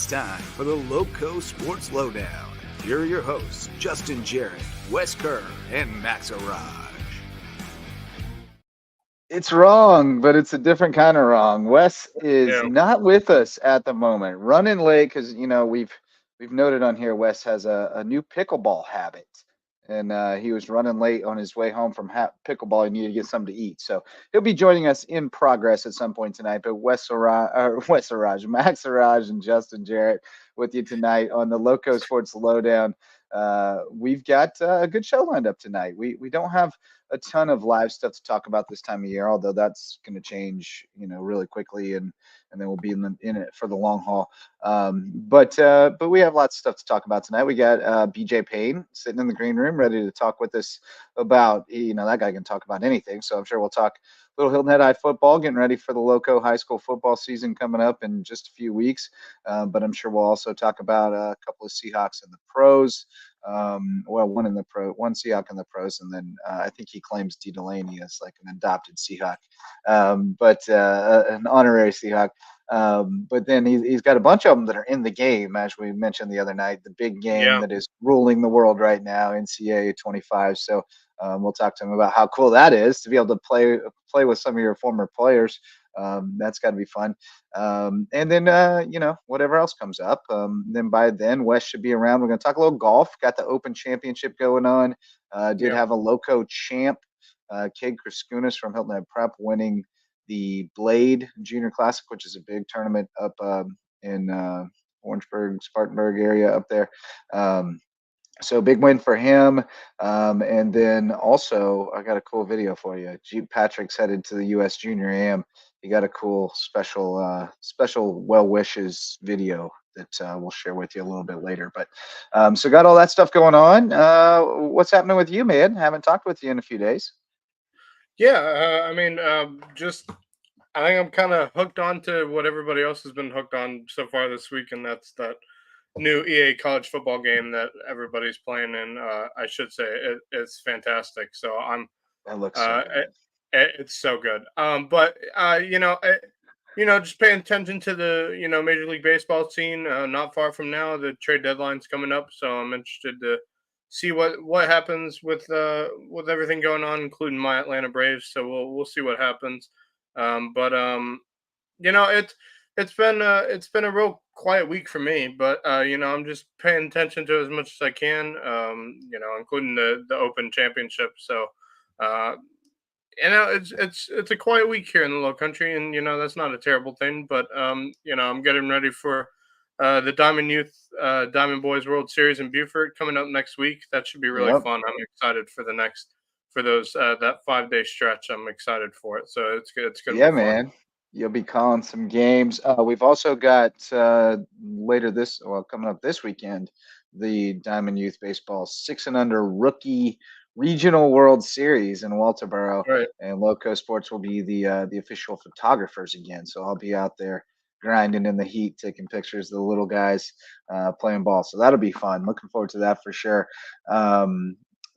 It's time for the Lowco Sports Lowdown. Here are your hosts, Justin Jarrett, Wes Kerr, and Max Arraj. It's wrong, but it's a different kind of wrong. Wes is not with us at the moment. Running late because we've noted on here Wes has a new pickleball habit, and he was running late on his way home from pickleball. He needed to get something to eat, so he'll be joining us in progress at some point tonight. But Max Arraj, and Justin Jarrett with you tonight on the Loco Sports Lowdown. We've got a good show lined up tonight. We don't have a ton of live stuff to talk about this time of year, although that's going to change, really quickly, and then we'll be in it for the long haul. But we have lots of stuff to talk about tonight. We got BJ Payne sitting in the green room, ready to talk with us about, that guy can talk about anything. So I'm sure we'll talk a little Hilton Head High football, getting ready for the Lowco high school football season coming up in just a few weeks. But I'm sure we'll also talk about a couple of Seahawks in the pros. One Seahawk in the pros, and then I think he claims D. Delaney as like an adopted Seahawk, but an honorary Seahawk. But then he's got a bunch of them that are in the game, as we mentioned the other night, the big game that is ruling the world right now, NCAA 25. So we'll talk to him about how cool that is to be able to play with some of your former players. That's got to be fun. And then, whatever else comes up. Then by then, Wes should be around. We're going to talk a little golf. Got the Open Championship going on. Did have a Lowco champ, Kate Kriskunas from Hilton Head Prep, winning the Blade Junior Classic, which is a big tournament up in Orangeburg, Spartanburg area up there. So big win for him. And then also, I got a cool video for you. Jeep Patrick's headed to the U.S. Junior Am. He got a cool special well wishes video that we'll share with you a little bit later. But so got all that stuff going on. What's happening with you, man? Haven't talked with you in a few days. Yeah, I think I'm kind of hooked on to what everybody else has been hooked on so far this week, and that's that new EA college football game that everybody's playing in. I should say it's fantastic. So that looks so good. It's so good. But just paying attention to the Major League Baseball scene. Not far from now, the trade deadline's coming up, so I'm interested to see what happens with everything going on, including my Atlanta Braves. So we'll see what happens. It's been a real quiet week for me, but I'm just paying attention to as much as I can, including the Open Championship. So it's a quiet week here in the Low Country, and that's not a terrible thing. But I'm getting ready for the Diamond Boys World Series in Beaufort coming up next week. That should be really fun. I'm excited for that 5-day stretch. I'm excited for it. So it's good. It's gonna be fun. Man. You'll be calling some games. We've also got coming up this weekend, the Diamond Youth Baseball 6 and Under Rookie Regional World Series in Walterboro, right. And LowcoSports will be the official photographers again. So I'll be out there grinding in the heat, taking pictures of the little guys playing ball. So that'll be fun. Looking forward to that for sure.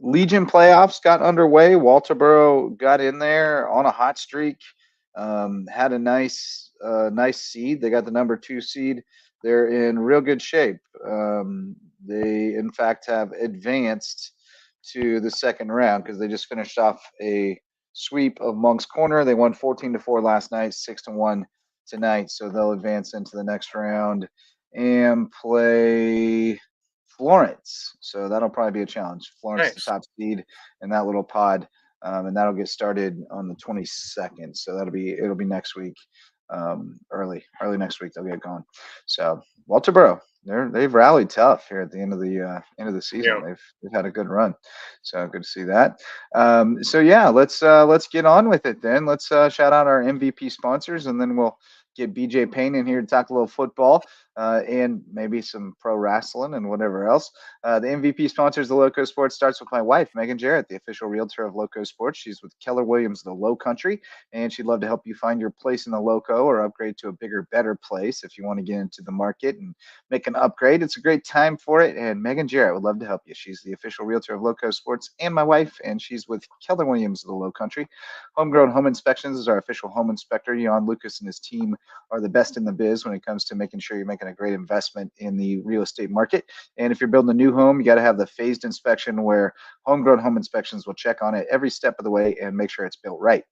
Legion playoffs got underway. Walterboro got in there on a hot streak. Had a nice seed. They got the number 2 seed. They're in real good shape. They, in fact, have advanced to the second round because they just finished off a sweep of Monk's Corner. They won 14-4 last night, 6-1 tonight. So they'll advance into the next round and play Florence. So that'll probably be a challenge. Florence, the top seed in that little pod. And that'll get started on the 22nd. So it'll be next week, early next week they'll get going. So Walterboro, they've rallied tough here at the end of the season. Yeah. They've had a good run. So good to see that. Let's get on with it then. Let's shout out our MVP sponsors, and then we'll get BJ Payne in here to talk a little football and maybe some pro wrestling and whatever else. The MVP sponsors of LowcoSports starts with my wife, Megan Jarrett, the official realtor of LowcoSports. She's with Keller Williams, the Low Country, and she'd love to help you find your place in the Lowco or upgrade to a bigger, better place if you want to get into the market and make an upgrade. It's a great time for it, and Megan Jarrett would love to help you. She's the official realtor of LowcoSports and my wife, and she's with Keller Williams of the Low Country. Homegrown Home Inspections is our official home inspector. Jan Lucas and his team are the best in the biz when it comes to making sure you're making a great investment in the real estate market. And if you're building a new home, you got to have the phased inspection where homegrown home inspections will check on it every step of the way and make sure it's built right.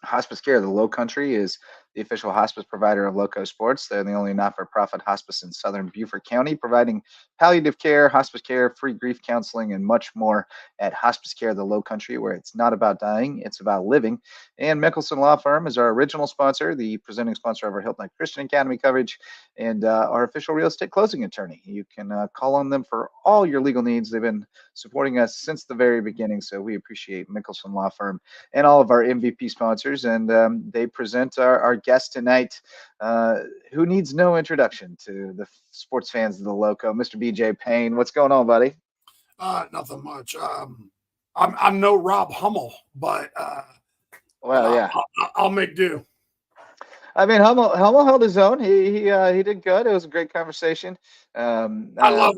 Hospice Care of the Low Country is the official hospice provider of LowcoSports. They're the only not-for-profit hospice in southern Beaufort County, providing palliative care, hospice care, free grief counseling, and much more at Hospice Care of the Low Country, where it's not about dying, it's about living. And Mickelson Law Firm is our original sponsor, the presenting sponsor of our Hilton Head Christian Academy coverage, and our official real estate closing attorney. You can call on them for all your legal needs. They've been supporting us since the very beginning, so we appreciate Mickelson Law Firm and all of our MVP sponsors. And they present our guest tonight, who needs no introduction to the sports fans of the Lowco, Mr. BJ Payne. What's going on, buddy? Nothing much. I'm no Rob Hummel, but yeah, I'll make do. I mean, Hummel held his own. He did good. It was a great conversation. I love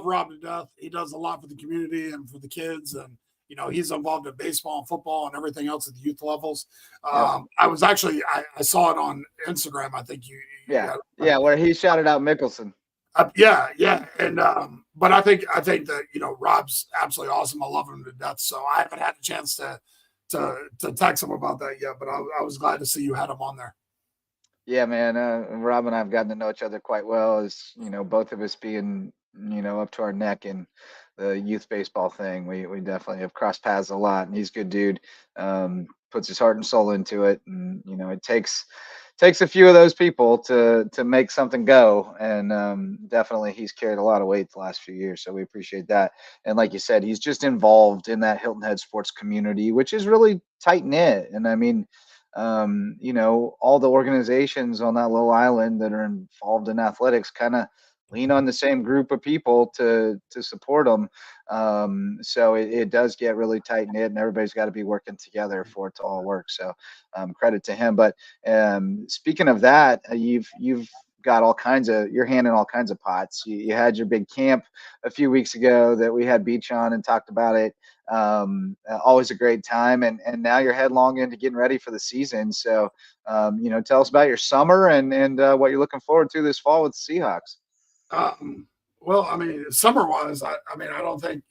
Rob to death. He does a lot for the community and for the kids, and he's involved in baseball and football and everything else at the youth levels. I was actually I saw it on Instagram. I think where he shouted out Mickelson. And but I think that Rob's absolutely awesome. I love him to death. So I haven't had a chance to text him about that yet, but I was glad to see you had him on there. Yeah, man. Rob and I have gotten to know each other quite well. As both of us being up to our neck in the youth baseball thing, we definitely have crossed paths a lot. And he's a good dude. Puts his heart and soul into it, and it takes a few of those people to make something go. And definitely he's carried a lot of weight the last few years, so we appreciate that. And like you said, he's just involved in that Hilton Head sports community, which is really tight knit. And I mean, all the organizations on that little island that are involved in athletics kind of lean on the same group of people to support them. So it does get really tight knit, and everybody's got to be working together for it to all work. So credit to him. But speaking of that, you've got your hand in all kinds of pots. You had your big camp a few weeks ago that we had Beach on and talked about it. Always a great time. And now you're headlong into getting ready for the season. So, tell us about your summer and what you're looking forward to this fall with the Seahawks. Well, I mean, summer-wise, I don't think,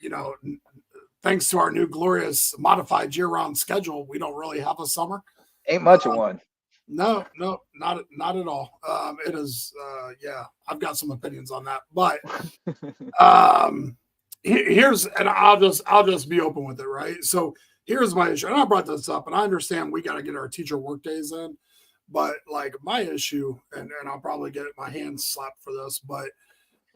thanks to our new glorious modified year-round schedule, we don't really have a summer. Ain't much of one. No, not at all. It is, I've got some opinions on that, but and I'll just be open with it, right? So here's my issue, and I brought this up, and I understand we got to get our teacher work days in, but like my issue, and I'll probably get my hands slapped for this, but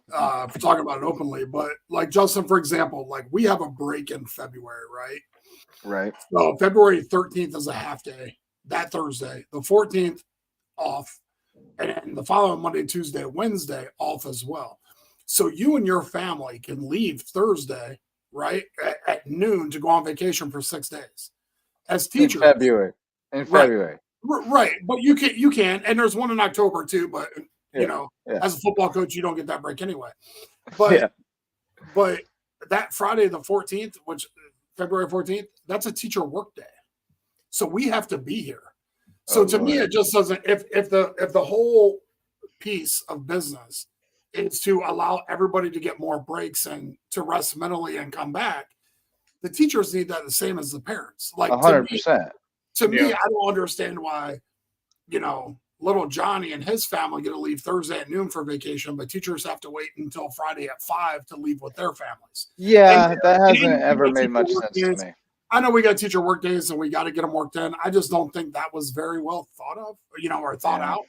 for talking about it openly, but like Justin, for example, like we have a break in February, right? Right. So February 13th is a half day. That Thursday, the 14th off, and then the following Monday, Tuesday, Wednesday off as well. So you and your family can leave Thursday, right, at noon to go on vacation for 6 days. As teachers, in February, right? But you can, and there's one in October too. But as a football coach, you don't get that break anyway. But that Friday, the 14th, which February 14th, that's a teacher work day. So we have to be here. So to me, it just doesn't. If the whole piece of business is to allow everybody to get more breaks and to rest mentally and come back, the teachers need that the same as the parents. Like 100%. To me, I don't understand why, little Johnny and his family get to leave Thursday at noon for vacation, but teachers have to wait until Friday at 5 to leave with their families. Yeah, that hasn't ever made much sense to me. I know we got teacher work days and we got to get them worked in. I just don't think that was very well thought of, or thought out.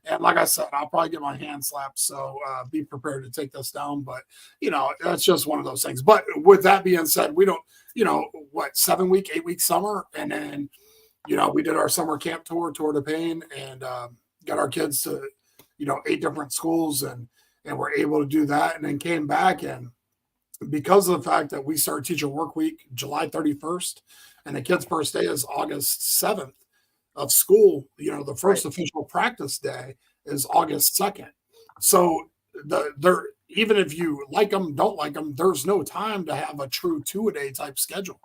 And like I said, I'll probably get my hand slapped. So be prepared to take this down. But, that's just one of those things. But with that being said, we don't, 8 week summer. And then, we did our summer camp tour to Payne, and got our kids to, 8 different schools, and we're able to do that. And then came back, and because of the fact that we start teacher work week July 31st, and the kids' first day is August 7th of school, the first official practice day is August 2nd. So even if you like them, don't like them, there's no time to have a true 2-a-day type schedule.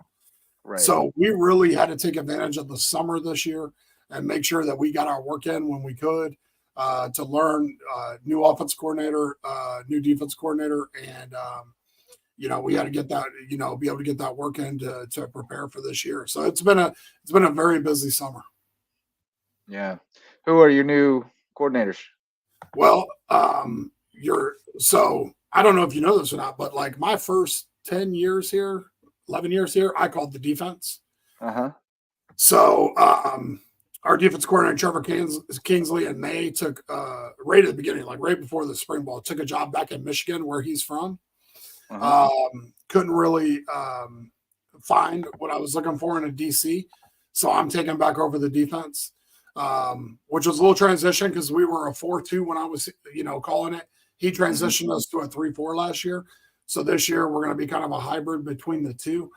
Right. So we really had to take advantage of the summer this year and make sure that we got our work in when we could. to learn new offense coordinator, new defense coordinator, and we got to get that, be able to get that work in to prepare for this year. So it's been a very busy summer. Yeah. Who are your new coordinators? Well, so I don't know if you know this or not, but like my first 11 years here, I called the defense. Uh-huh. So our defense coordinator, Trevor Kingsley, in May took right at the beginning, like right before the spring ball, took a job back in Michigan where he's from. Uh-huh. Couldn't really find what I was looking for in a DC. So I'm taking back over the defense, which was a little transition because we were a 4-2 when I was, calling it. He transitioned us to a 3-4 last year. So this year we're going to be kind of a hybrid between the two.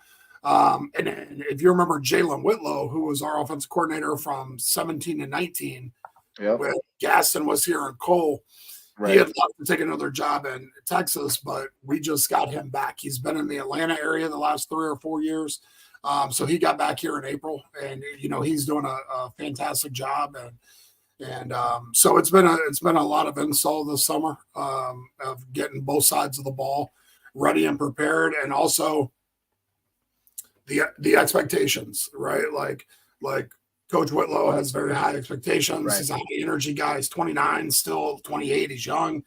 And if you remember Jalen Whitlow, who was our offensive coordinator from 17 to 19, when Gaston was here in Cole, he had left to take another job in Texas, but we just got him back. He's been in the Atlanta area the last 3 or 4 years. So he got back here in April, and he's doing a fantastic job. And so it's been a lot of install this summer of getting both sides of the ball ready and prepared, and also the expectations, right? Like Coach Whitlow has very high expectations. Right. He's a high energy guy. He's 29, still 28. He's young.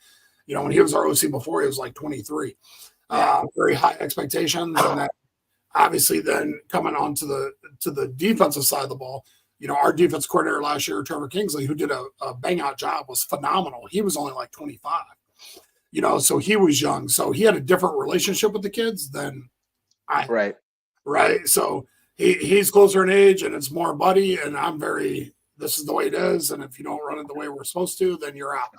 When he was our OC before, he was like 23. Very high expectations, and then obviously then coming on to the defensive side of the ball, our defense coordinator last year, Trevor Kingsley, who did a bang out job, was phenomenal. He was only like 25, so he was young. So he had a different relationship with the kids than I. Right. So he's closer in age and it's more buddy. And I'm this is the way it is. And if you don't run it the way we're supposed to, then you're out.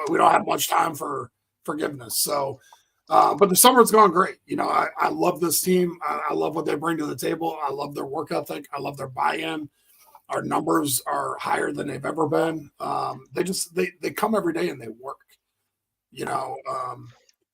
We don't have much time for forgiveness. So, but the summer's gone great. I love this team. I love what they bring to the table. I love their work ethic. I love their buy-in. Our numbers are higher than they've ever been. They come every day and they work.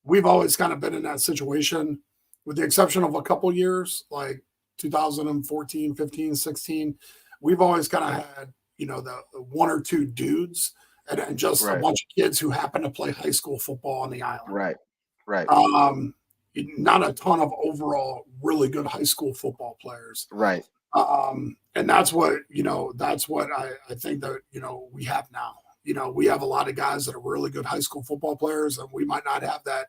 We've always kind of been in that situation, with the exception of a couple years, like 2014, 15, 16. We've always kind of had, the 1 or 2 dudes and just a bunch of kids who happen to play high school football on the island. Right. Not a ton of overall really good high school football players. Right. And that's what I think that, we have now. We have a lot of guys that are really good high school football players, and we might not have that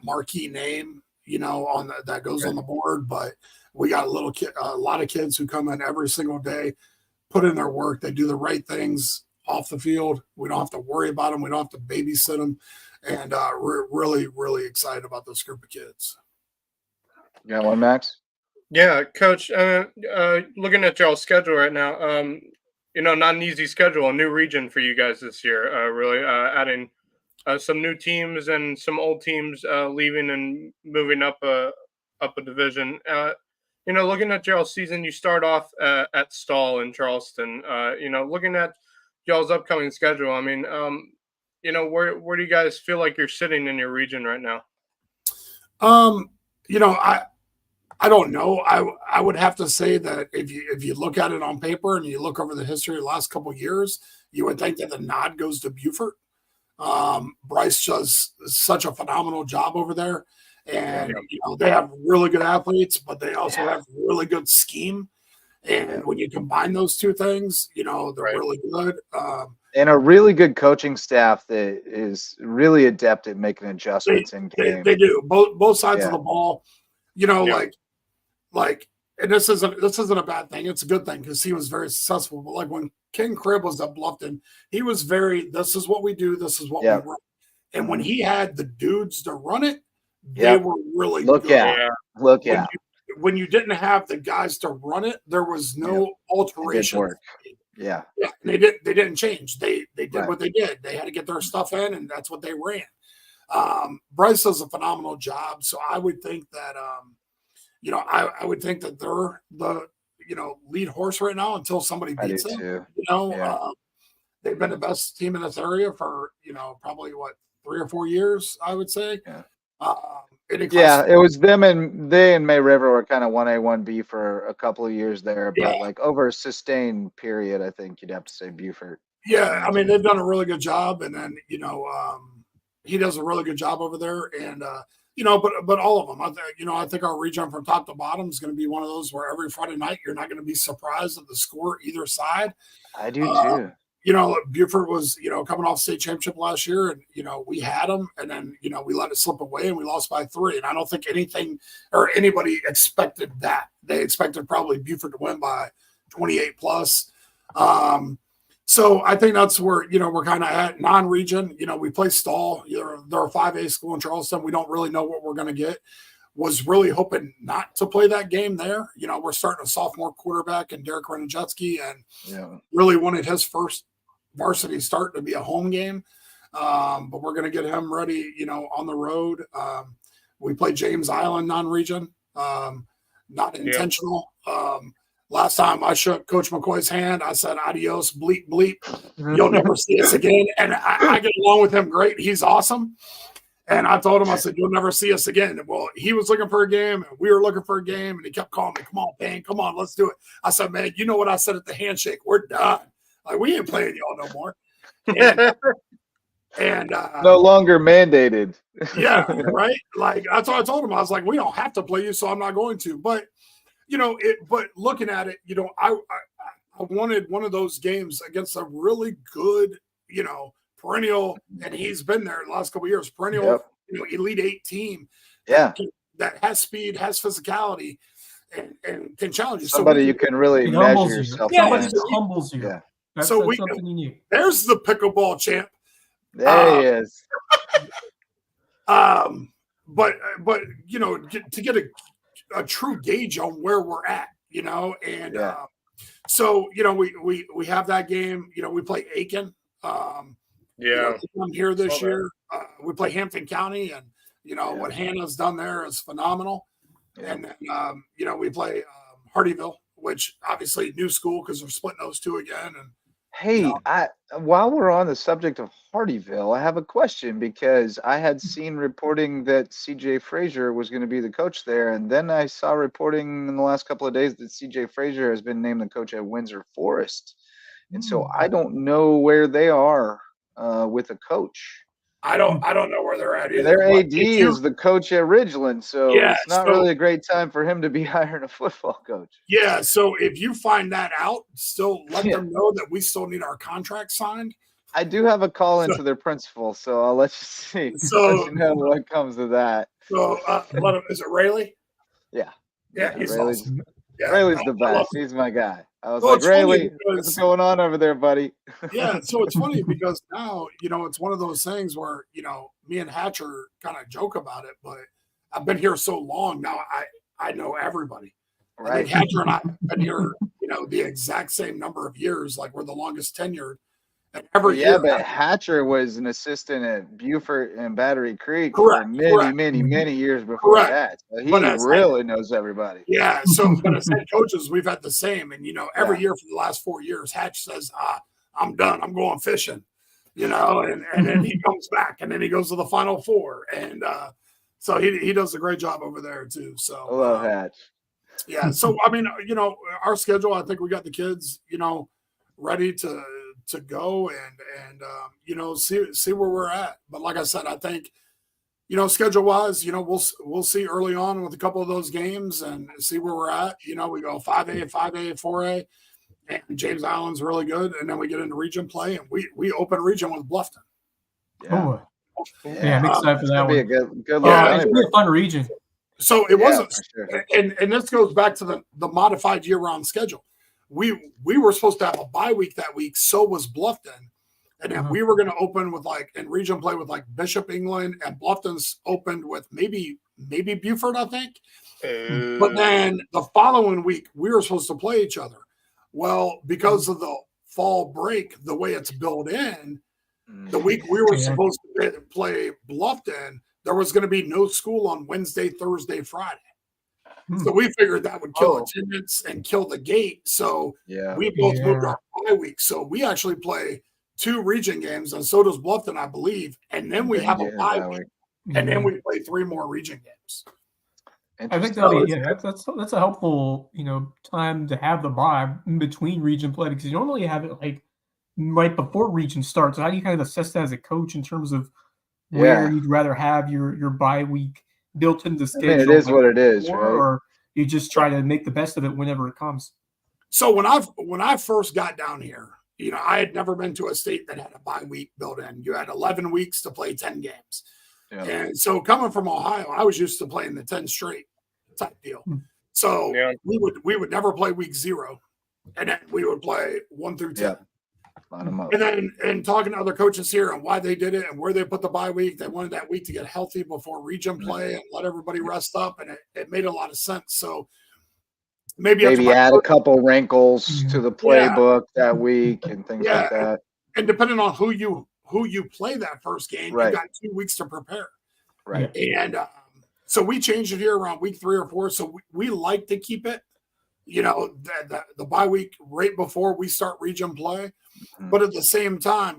marquee name, that goes on the board, but we got a lot of kids who come in every single day, put in their work. They do the right things off the field. We don't have to worry about them. We don't have to babysit them. And we're really, really excited about this group of kids. You got one, Max? Yeah, Coach, looking at y'all's schedule right now, not an easy schedule, a new region for you guys this year, really adding some new teams and some old teams leaving and moving up a division. Looking at y'all's season, you start off at Stall in Charleston. Looking at y'all's upcoming schedule, I mean, where do you guys feel like you're sitting in your region right now? I don't know. I would have to say that if you look at it on paper and you look over the history of the last couple of years, you would think that the nod goes to Beaufort. Bryce does such a phenomenal job over there, and they have really good athletes, but they also have really good scheme. And when you combine those two things, they're really good. And a really good coaching staff that is really adept at making adjustments in game. They do both sides of the ball. And this isn't a bad thing. It's a good thing because he was very successful. But like when King Cribb was at Bluffton, he was this is what we do. This is what we run. And when he had the dudes to run it, they were really good. Look out. When you didn't have the guys to run it, there was no alteration. Yeah. They didn't change. They did what they did. They had to get their stuff in, and that's what they ran. Bryce does a phenomenal job. So I would think that I would think that they're the lead horse right now until somebody beats them. They've been the best team in this area for probably 3 or 4 years, I would say. It was them, and they and May River were kind of 1A, 1B for a couple of years there, but like over a sustained period, I think you'd have to say Beaufort. Yeah, I mean, they've done a really good job, and then he does a really good job over there, and but all of them, I think our region from top to bottom is going to be one of those where every Friday night you're not going to be surprised at the score either side. I do too. Buford was coming off state championship last year, and we had them, and then we let it slip away, and we lost by 3. And I don't think anything or anybody expected that. They expected probably Buford to win by 28 plus. So I think that's where, we're kind of at non-region. We play Stall. They're a 5A school in Charleston. We don't really know what we're going to get. Was really hoping not to play that game there. We're starting a sophomore quarterback and Derek Renajewski, and really wanted his first varsity start to be a home game. But we're going to get him ready, on the road. We play James Island non-region, not intentional. Last time I shook Coach McCoy's hand, I said, adios, bleep, bleep. You'll never see us again. And I get along with him great. He's awesome. And I told him, I said, you'll never see us again. Well, he was looking for a game, and we were looking for a game, and he kept calling me, come on, Payne, come on, let's do it. I said, man, you know what I said at the handshake? We're done. Like, we ain't playing y'all no more. And no longer mandated. Yeah, right? Like, that's what I told him. I was like, we don't have to play you, so I'm not going to. But but looking at it, I wanted one of those games against a really good, perennial, and he's been there the last couple of years, perennial, Elite 8 team. Yeah. That has speed, has physicality, and can challenge you. Somebody you can really measure yourself. Yeah, but it humbles you. Yeah. That's something you need. There's the pickleball champ. There he is. But to get a true gauge on where we're at, and so we have that game. We play Aiken. I'm here this year. We play Hampton County, and what Hannah's done there is phenomenal. Yeah. And then we play Hardyville, which obviously new school because we're splitting those two again. And hey, while we're on the subject of Hardyville, I have a question because I had seen reporting that CJ Frazier was going to be the coach there, and then I saw reporting in the last couple of days that CJ Frazier has been named the coach at Windsor Forest, and so I don't know where they are with a coach. I don't know where they're at either. Their AD is the coach at Ridgeland, so it's not really a great time for him to be hiring a football coach. Yeah, so if you find that out, still let them know that we still need our contract signed. I do have a call into their principal, so I'll let you see. Let you know what comes to that. So is it Rayleigh? Yeah. Yeah, he's awesome. Yeah, Rayleigh's the best. He's my guy. I was like, Rayleigh, what's going on over there, buddy? Yeah, so it's funny because now, it's one of those things where, me and Hatcher kind of joke about it, but I've been here so long now, I know everybody. Right. I think Hatcher and I have been here, the exact same number of years, like we're the longest tenured. And every year, but Hatcher was an assistant at Beaufort and Battery Creek for many years before that. So he really knows everybody. Yeah. So, but as head coaches, we've had the same. And, every year for the last 4 years, Hatch says, I'm done. I'm going fishing, and then he comes back and then he goes to the Final Four. And so he does a great job over there, too. So, I love Hatch. Yeah. So, I mean, our schedule, I think we got the kids, ready to go and see where we're at. But like I said, I think, schedule wise, we'll see early on with a couple of those games and see where we're at. We go 5A, 4A, and James Island's really good. And then we get into region play and we open region with Bluffton. Yeah. I'm excited for that one. Be a good it's gonna be a fun region. So it wasn't, and this goes back to the modified year-round schedule. We were supposed to have a bye week that week, so was Bluffton. And then we were going to open with in region play with Bishop England, and Bluffton's opened with maybe Beaufort, I think. But then the following week, we were supposed to play each other. Well, because of the fall break, the way it's built in, the week we were supposed to play Bluffton, there was going to be no school on Wednesday, Thursday, Friday. So we figured that would kill attendance and kill the gate. So we both moved our bye week. So we actually play 2 region games, and so does Bluffton, I believe. And then we have a bye week, and then we play 3 more region games. I think that's a helpful time to have the bye in between region play, because you normally have it right before region starts. How do you kind of assess that as a coach in terms of where you'd rather have your bye week built into the schedule? I mean, it is what it is, right? Or you just try to make the best of it whenever it comes? So when I first got down here, I had never been to a state that had a bye week built in. You had 11 weeks to play 10 games. Yeah. And so coming from Ohio, I was used to playing the 10 straight type deal. So we would never play week 0, and then we would play 1 through 10. Yeah. Line them up. And then talking to other coaches here and why they did it and where they put the bye week, they wanted that week to get healthy before region play and let everybody rest up, and it made a lot of sense. So maybe add a couple wrinkles to the playbook that week and things like that. And depending on who you play that first game, you've got 2 weeks to prepare. Right. And so we changed it here around week 3 or 4. So we like to keep it, the bye week right before we start region play. Mm-hmm. But at the same time,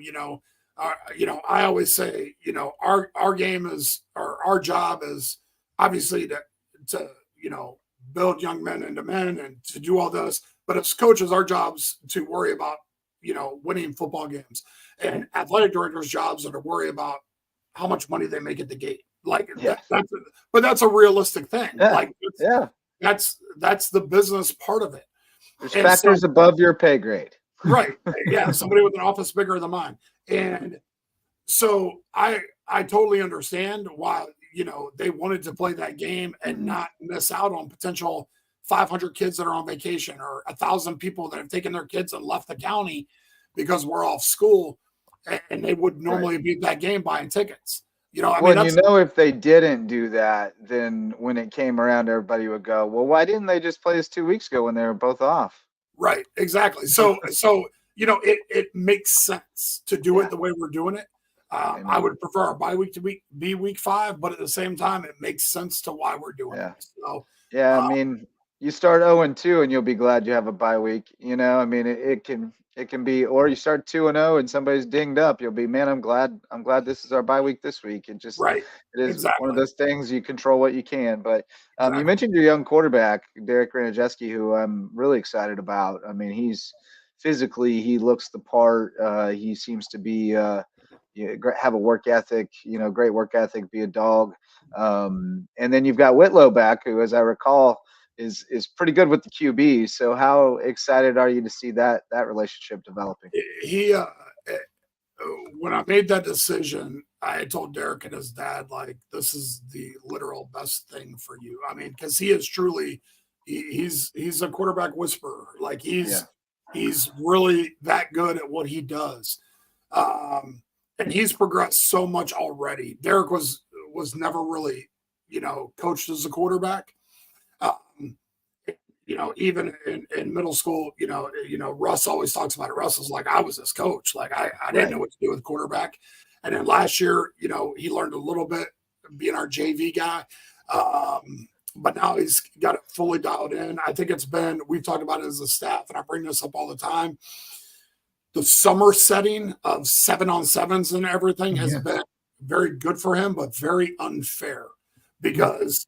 I always say, our game is, or our job is obviously to build young men into men and to do all this. But as coaches, our job's to worry about, winning football games, and athletic directors' jobs are to worry about how much money they make at the gate. Like that's a realistic thing. Yeah. Like, that's the business part of it. There's factors above your pay grade. Right. Yeah. Somebody with an office bigger than mine. And so I totally understand why, they wanted to play that game and not miss out on potential 500 kids that are on vacation or 1,000 people that have taken their kids and left the county because we're off school, and they would normally be at that game buying tickets. If they didn't do that, then when it came around, everybody would go, well, why didn't they just play us 2 weeks ago when they were both off? Right. Exactly. So it makes sense to do it the way we're doing it. I would prefer our bye week to be week 5, but at the same time, it makes sense to why we're doing it. So, I mean, you start 0-2 and you'll be glad you have a bye week. I mean, it can be, or you start 2-0 and somebody's dinged up. You'll be, man, I'm glad this is our bye week this week. It just, it is one of those things. You control what you can. But you mentioned your young quarterback, Derek Granajeski, who I'm really excited about. I mean, he looks the part. He seems to be, have a work ethic, great work ethic, be a dog. And then you've got Whitlow back, who, as I recall, is pretty good with the QB. So how excited are you to see that relationship developing? When I made that decision, I told Derek and his dad, like, this is the literal best thing for you. I mean, because he is truly, he's a quarterback whisperer. Like, he's really that good at what he does. And he's progressed so much already. Derek was never really, coached as a quarterback. Even in middle school, Russ always talks about it. Russ is like, I was his coach. Like, I didn't know what to do with quarterback. And then last year, he learned a little bit being our JV guy. But now he's got it fully dialed in. I think we've talked about it as a staff, and I bring this up all the time. The summer setting of 7-on-7s and everything has been very good for him, but very unfair, because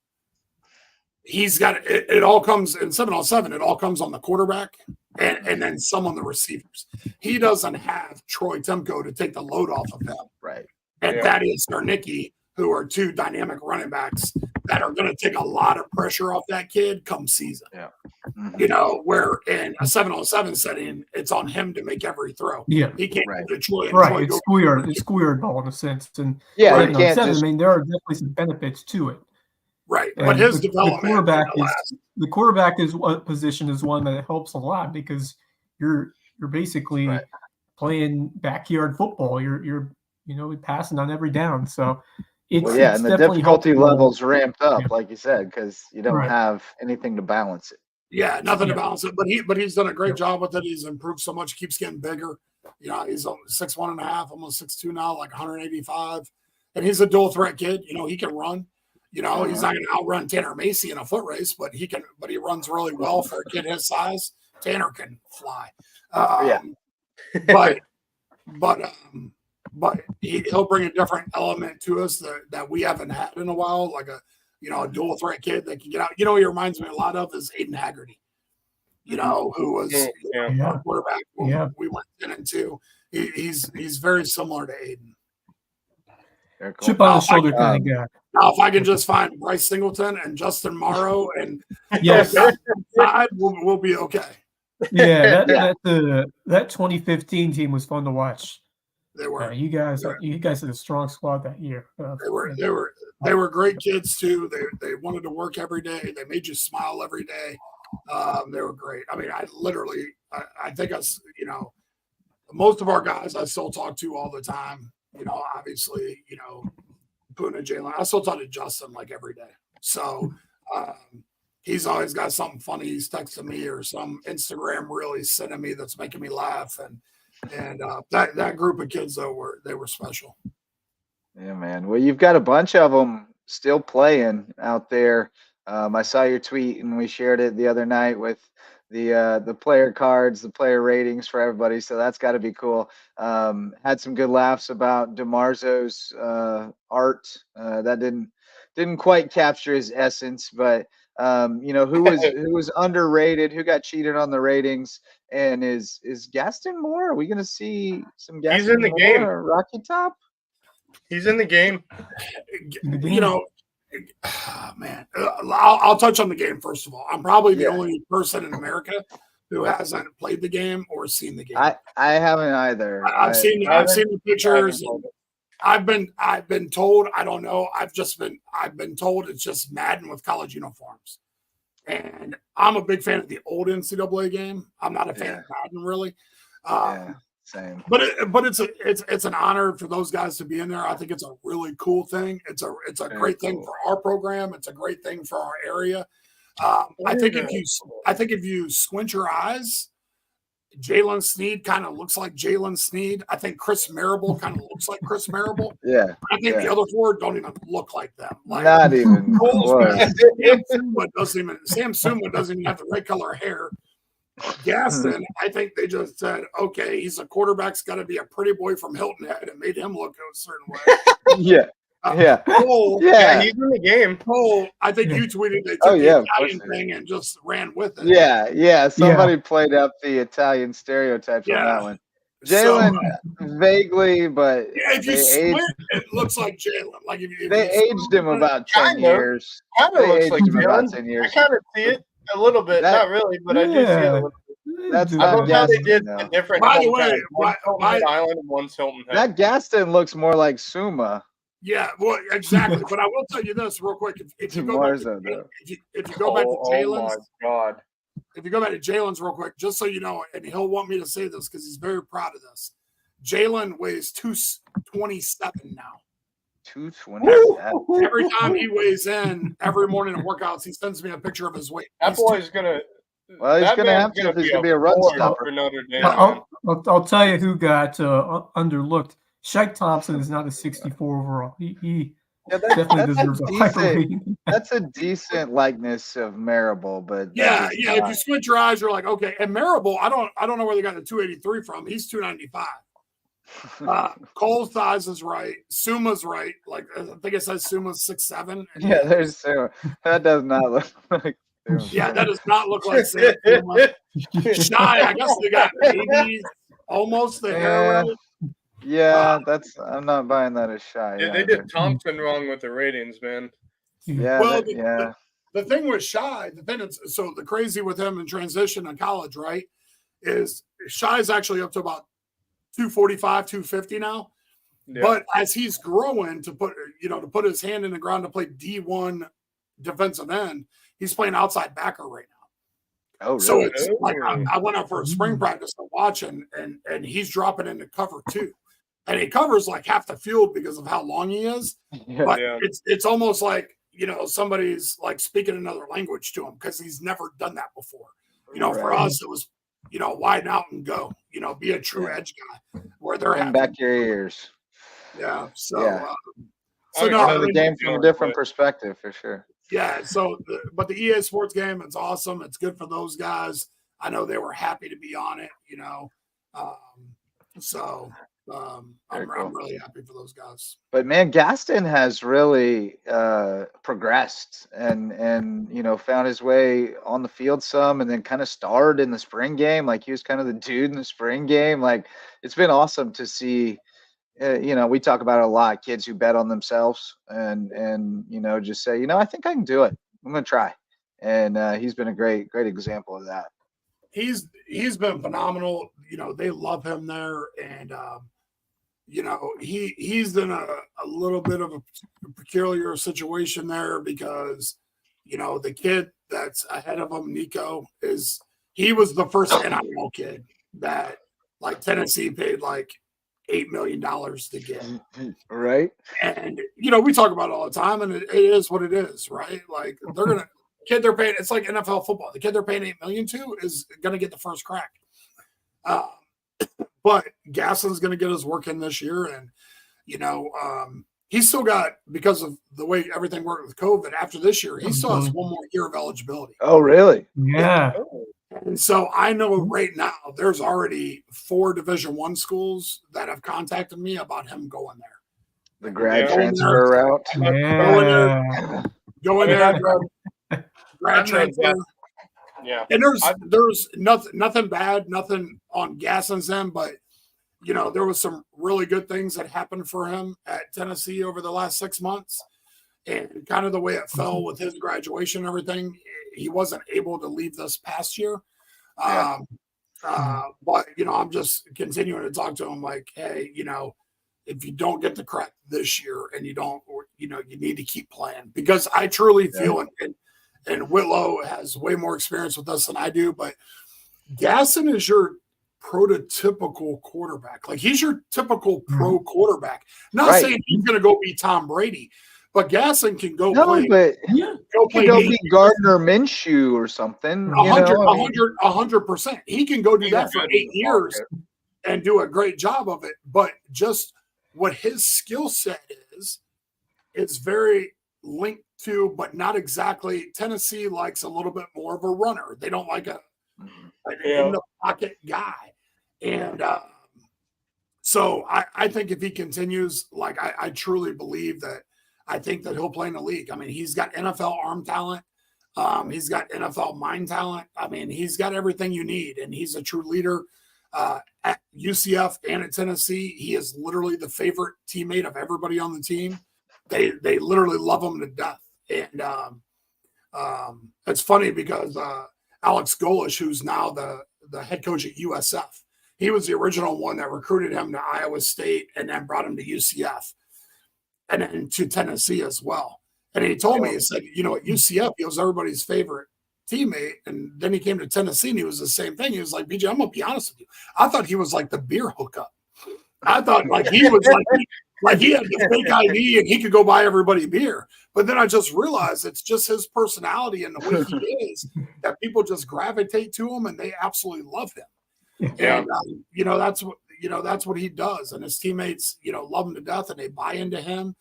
he's got it all comes in 7-on-7. It all comes on the quarterback and then some on the receivers. He doesn't have Troy Timko to take the load off of him. Right. And Thaddeus Garnicki, who are 2 dynamic running backs that are going to take a lot of pressure off that kid come season. Yeah. Where in a 7-on-7 setting, it's on him to make every throw. Yeah. He can't go to Troy. Right. It's squared ball in a sense. And there are definitely some benefits to it. Right. But his development. The quarterback position is one that helps a lot, because you're basically playing backyard football. You're passing on every down. So it's and the difficulty levels ramped up, like you said, because you don't have anything to balance it. Yeah, nothing to balance it. But he's done a great job with it. He's improved so much, keeps getting bigger. He's 6'1.5", almost 6'2" now, like 185. And he's a dual threat kid. He can run. He's not going to outrun Tanner Macy in a foot race, but he runs really well for a kid his size. Tanner can fly. But he'll bring a different element to us that we haven't had in a while, like a dual threat kid that can get out. He reminds me a lot of is Aiden Haggerty, who was our quarterback when we went 10-2. he's very similar to Aiden. Cool. Chip on the shoulder kind of guy. Now, if I can just find Bryce Singleton and Justin Morrow and Yes. we'll be okay. Yeah, that 2015 team was fun to watch. They were. You guys had a strong squad that year. They were great kids too. They wanted to work every day. They made you smile every day. They were great. I mean, I think most of our guys I still talk to all the time. Obviously, Boone and Jalen. I still talk to Justin like every day. So he's always got something funny he's texting me or some Instagram reel he's sending me that's making me laugh. And that group of kids though they were special. Yeah, man. Well, you've got a bunch of them still playing out there. I saw your tweet and we shared it the other night with the player cards, the player ratings for everybody. So that's got to be cool. Had some good laughs about DeMarzo's art. That didn't quite capture his essence, but who was underrated, who got cheated on the ratings, and is Gaston Moore? Are we going to see some Gaston He's in the Moore game. or Rocky Top? He's in the game. Man, I'll touch on the game first of all. I'm probably the only person in America who hasn't played the game or seen the game. I haven't either. I've seen the pictures. I've been told, I don't know. I've been told it's just Madden with college uniforms. And I'm a big fan of the old NCAA game. I'm not a fan of Madden really. Same. But it's an honor for those guys to be in there. I think it's a really cool thing. It's a great thing for our program. It's a great thing for our area. I think if you squint your eyes, Jalen Sneed kind of looks like Jalen Sneed. I think Chris Marable kind of looks like Chris Marable. Yeah. I think the other four don't even look like them. Like, not even. Sam Suma doesn't even have the right color hair. Gaston, I think they just said, okay, he's a quarterback's got to be a pretty boy from Hilton Head and made him look a certain way. Cole, he's in the game. Cole, I think you tweeted they took the Italian thing and just ran with it. Somebody played up the Italian stereotypes on that one. Jalen, vaguely, but if you squint, it looks like Jalen. Like if they aged him about 10 years. Kind of looks like Jalen. About 10 years. I kind of see it a little bit, not really, but I do see it a little bit. That's I love how they did the different. By the way, one's Hilton Head Island and one's Hilton Head. That Gaston looks more like Suma. Yeah, well, exactly. But I will tell you this real quick: if you go back to Jalen's, if you go back to Jalen's real quick, just so you know, and he'll want me to say this because he's very proud of this. Jalen weighs 227 now. 227. Every time he weighs in, every morning in workouts, he sends me a picture of his weight. That boy's gonna. Well, he's gonna have to. If he's gonna be a run stopper. I'll tell you who got underlooked. Shike Thompson is not a 64 overall. He definitely deserves a higher rating. That's a decent likeness of Marable, but if you squint your eyes, you're like, okay. And Marable, I don't know where they got the 283 from. He's 295. Cole's size is right. Suma's right. Like I think it says Suma's 6'7". Yeah, there's Suma. That does not look like. Yeah, that does not look like Sam Suma. Shy, I guess they got maybe almost the hair. Yeah, I'm not buying that as Shy. Yeah, they did Thompson wrong with the ratings, man. Yeah, well, the thing with Shy, the crazy with him in transition in college, right, is Shy's actually up to about 245, 250 now. Yeah. But as he's growing to put his hand in the ground to play D1 defensive end, he's playing outside backer right now. Oh, really? So it's like I went out for a spring practice to watch and he's dropping into cover too. And he covers like half the field because of how long he is. Yeah. But it's almost like, somebody's like speaking another language to him because he's never done that before. For us, it was, widen out and go, be a true edge guy where they're having back your ears. Yeah. So, the game from a different perspective for sure. Yeah. So, but the EA Sports game, it's awesome. It's good for those guys. I know they were happy to be on it, Very I'm cool. really happy for those guys. But man, Gaston has really progressed and found his way on the field some, and then kind of starred in the spring game. Like he was kind of the dude in the spring game. Like it's been awesome to see. We talk about it a lot. Kids who bet on themselves and just say, I think I can do it. I'm gonna try. And he's been a great example of that. He's been phenomenal. They love him there, and he's in a little bit of a peculiar situation there because the kid that's ahead of him, Nico, he was the first NIL kid that like Tennessee paid like $8 million to get. Right. And we talk about it all the time, and it is what it is, right? Like they're paying, it's like NFL football. The kid they're paying $8 million to is gonna get the first crack. But Gaston's going to get his work in this year. And, he's still got, because of the way everything worked with COVID, after this year, he still has one more year of eligibility. Oh, really? Yeah. And so I know right now there's already 4 Division I schools that have contacted me about him going there. The grad transfer route. Yeah. Go in there. Grad transfer. Yeah. And there's nothing bad, nothing on Gaston's end, but there was some really good things that happened for him at Tennessee over the last 6 months, and kind of the way it fell with his graduation and everything, he wasn't able to leave this past year. Yeah. But I'm just continuing to talk to him like, hey, if you don't get the crack this year and you don't, you need to keep playing, because I truly feel and Whitlow has way more experience with us than I do, but Gaston is your prototypical quarterback. Like he's your typical pro quarterback. Not saying he's going to go be Tom Brady, but Gaston can go play. But go be Gardner Minshew or something. 100%. He can go do that for 8 years and do a great job of it. But just what his skill set is very linked to, but not exactly. Tennessee likes a little bit more of a runner. They don't like an in the pocket guy. And so I think if he continues, like I truly believe that, I think that he'll play in the league. I mean, he's got NFL arm talent. He's got NFL mind talent. I mean, he's got everything you need, and he's a true leader. At UCF and at Tennessee, he is literally the favorite teammate of everybody on the team. They literally love him to death. And it's funny because Alex Golish, who's now the head coach at USF, he was the original one that recruited him to Iowa State and then brought him to UCF and then to Tennessee as well. And he told me, he said, at UCF, he was everybody's favorite teammate. And then he came to Tennessee and he was the same thing. He was like, BJ, I'm going to be honest with you. I thought he was like the beer hookup. I thought like he was like he had the fake ID and he could go buy everybody beer. But then I just realized it's just his personality and the way he is that people just gravitate to him and they absolutely love him. Yeah. And that's what he does, and his teammates love him to death and they buy into him.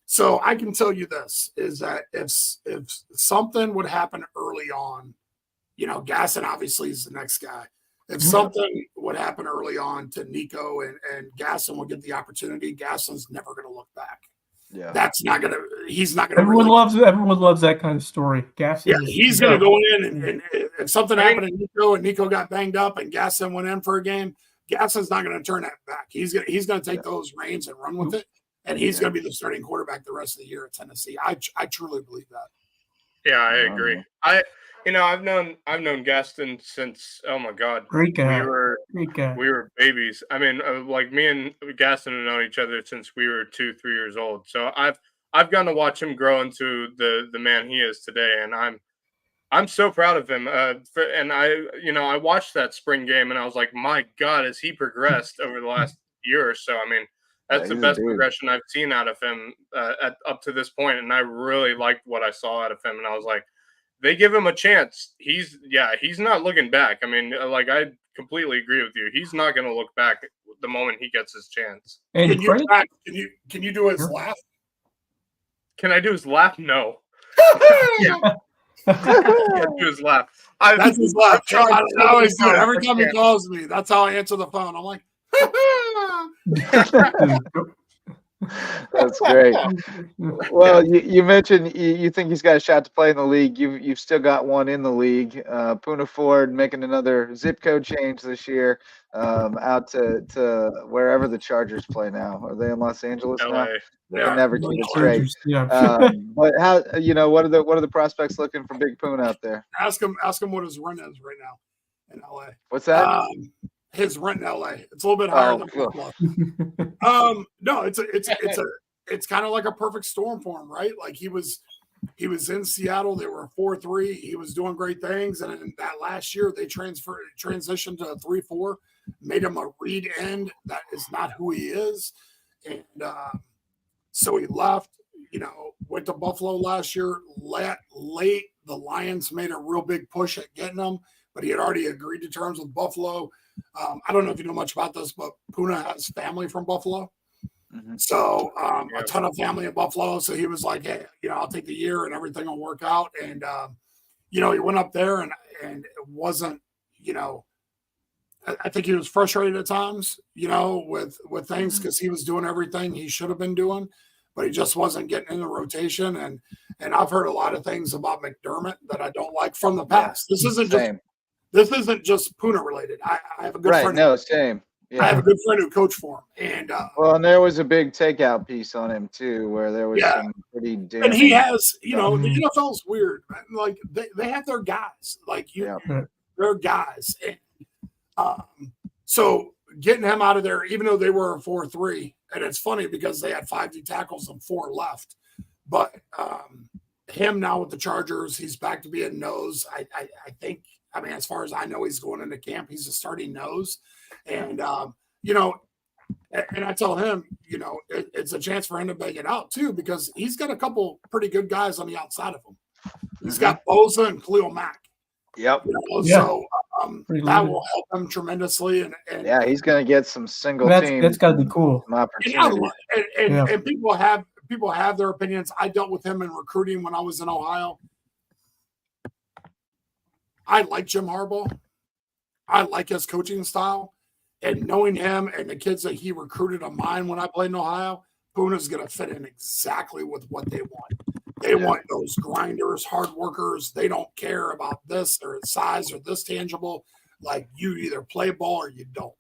So I can tell you this is that if something would happen early on, Gaston obviously is the next guy. If something would happen early on to Nico and Gaston would get the opportunity, Gaston's never going to look back. Yeah, he's not going to. Everyone loves that kind of story. Gaston. Yeah, he's going to go in and if something happened to Nico and Nico got banged up and Gaston went in for a game, Gaston's not going to turn that back. He's going to take those reins and run with it, and he's going to be the starting quarterback the rest of the year at Tennessee. I truly believe that. Yeah, I agree. I've known Gaston since, oh my God, great guy. We were babies. I mean, like me and Gaston have known each other since we were 2-3 years old. So I've gotten to watch him grow into the man he is today, and I'm so proud of him. And I watched that spring game, and I was like, my God, has he progressed over the last year or so? I mean, that's the best progression I've seen out of him up to this point, and I really liked what I saw out of him. And I was like, they give him a chance. He's not looking back. I mean, like I completely agree with you. He's not going to look back the moment he gets his chance. And can you do his laugh? Can I do his laugh? No. Yeah. Do his laugh. That's his laugh. I always do it every time he calls me. That's how I answer the phone. I'm like, That's great. Well, you mentioned you think he's got a shot to play in the league. You've still got one in the league. Puna Ford making another zip code change this year, out to wherever the Chargers play now. Are they in Los Angeles now? LA. They never keep it straight. Yeah. But how what are the prospects looking for Big Puna out there? Ask him what his rent is right now in LA. What's that? His rent in LA. It's a little bit higher than Buffalo. No, it's kind of like a perfect storm for him, right? Like he was in Seattle. They were 4-3. He was doing great things, and in that last year they transitioned to a 3-4, made him a read end. That is not who he is, and so he left. Went to Buffalo last year. Late, the Lions made a real big push at getting him, but he had already agreed to terms with Buffalo. I don't know if you know much about this, but Puna has family from Buffalo. Mm-hmm. So a ton of family in Buffalo. So he was like, hey, I'll take the year and everything will work out. And, he went up there and it wasn't, I think he was frustrated at times, with things because he was doing everything he should have been doing, but he just wasn't getting in the rotation. And I've heard a lot of things about McDermott that I don't like from the past. This isn't just Puna related. I have a good friend. No, same. Yeah. I have a good friend who coached for him, and there was a big takeout piece on him too, where there was some pretty damning. And he has, the NFL's weird, man. Like they have their guys, they're guys, and so getting him out of there, even though they were a 4-3, and it's funny because they had 5 D tackles and 4 left, but him now with the Chargers, he's back to being nose. I think. I mean, as far as I know, he's going into camp. He's a starting nose. And, and I tell him, it's a chance for him to bang it out, too, because he's got a couple pretty good guys on the outside of him. He's got Bosa and Khalil Mack. Yep. So that will help him tremendously. And he's going to get some single team. That's got to be cool. And people have their opinions. I dealt with him in recruiting when I was in Ohio. I like Jim Harbaugh. I like his coaching style. And knowing him and the kids that he recruited of mine when I played in Ohio, Puna's going to fit in exactly with what they want. They want those grinders, hard workers. They don't care about this or size or this tangible. Like, you either play ball or you don't.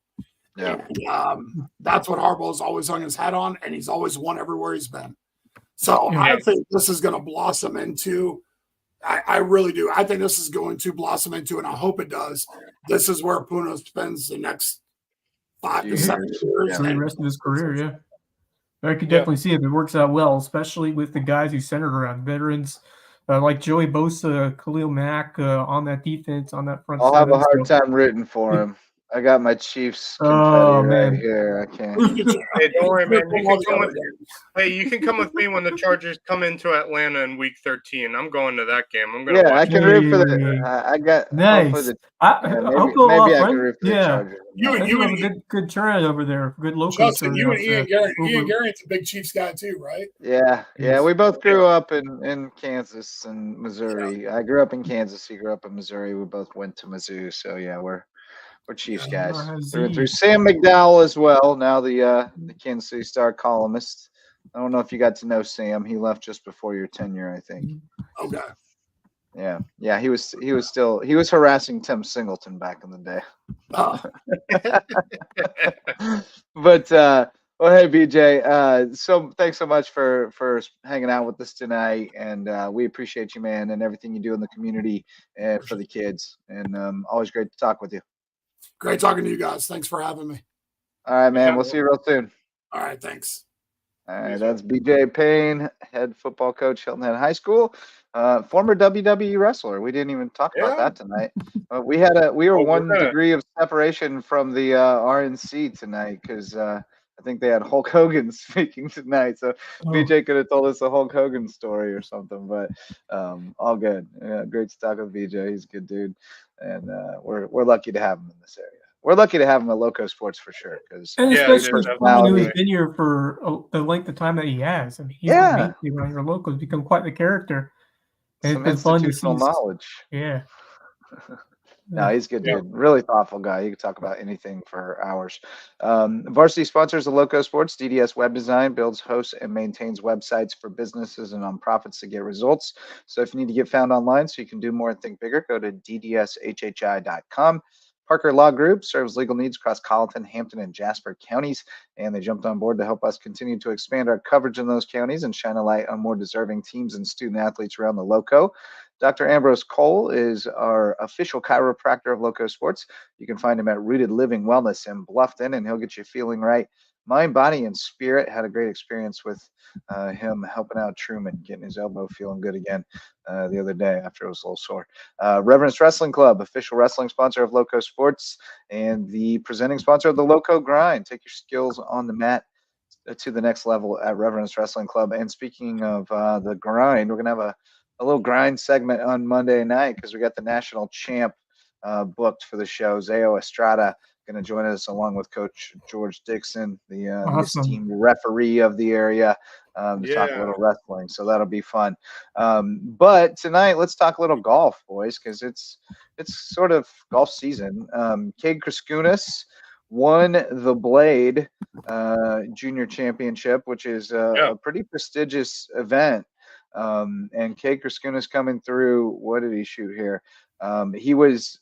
Yeah. And, that's what Harbaugh's always hung his hat on, and he's always won everywhere he's been. So I think this is going to blossom into – I really do. I think this is going to blossom into, and I hope it does. This is where Puna spends the next 5 to 7 years. For the rest of his career, I could definitely see it. It works out well, especially with the guys who centered around veterans like Joey Bosa, Khalil Mack on that defense, on that front. I'll have a hard time rooting for him. I got my Chiefs confetti right here. I can't. Hey, don't worry, man. You can come with me when the Chargers come into Atlanta in Week 13. I'm going to that game. I'm going to. I can root for the. I got nice. Maybe I can root for the Chargers. You have a good turn over there. Good local. Justin, you and Ian Garrett's a big Chiefs guy too, right? Yeah. We both grew up in Kansas and Missouri. I grew up in Kansas. He grew up in Missouri. We both went to Mizzou. So we're Chiefs guys. Through Sam McDowell as well. Now the Kansas City Star columnist. I don't know if you got to know Sam. He left just before your tenure, I think. Okay. Yeah. He was harassing Tim Singleton back in the day. Oh. But hey BJ, so thanks so much for hanging out with us tonight, and we appreciate you, man, and everything you do in the community and for the kids. And always great to talk with you. Great talking to you guys. Thanks for having me. All right, man. We'll see you real soon. All right. Thanks. All right. That's BJ Payne, head football coach, Hilton Head High School, former WWE wrestler. We didn't even talk about that tonight. We were one degree of separation from the RNC tonight because I think they had Hulk Hogan speaking tonight. So BJ could have told us a Hulk Hogan story or something, but all good. Great to talk with BJ. He's a good dude. And we're lucky to have him in this area. We're lucky to have him at LowcoSports for sure. And especially someone who's been here for the length of time that he has. I mean, he's been around your Lowco. Become quite the character. And some institutional knowledge. Yeah. No, he's good, dude. Really thoughtful guy. You can talk about anything for hours. Varsity sponsors of LowcoSports. DDS Web Design builds, hosts, and maintains websites for businesses and nonprofits to get results. So if you need to get found online so you can do more and think bigger, go to ddshhi.com. Parker Law Group serves legal needs across Colleton, Hampton, and Jasper counties, and they jumped on board to help us continue to expand our coverage in those counties and shine a light on more deserving teams and student athletes around the Lowco. Dr. Ambrose Cole is our official chiropractor of LowcoSports. You can find him at Rooted Living Wellness in Bluffton, and he'll get you feeling right, mind, body, and spirit. Had a great experience with him helping out Truman, getting his elbow feeling good again the other day after it was a little sore. Reverence Wrestling Club, official wrestling sponsor of LowcoSports and the presenting sponsor of the Lowco Grind. Take your skills on the mat to the next level at Reverence Wrestling Club. And speaking of the grind, we're going to have a little grind segment on Monday night because we got the national champ booked for the show. Zayo Estrada going to join us along with Coach George Dixon, the esteemed referee of the area, to talk a little wrestling. So that'll be fun. But tonight, let's talk a little golf, boys, because it's sort of golf season. Cade Kriskunas won the Blade Junior Championship, which is a pretty prestigious event. And Cade Kriskunas coming through. What did he shoot here? He was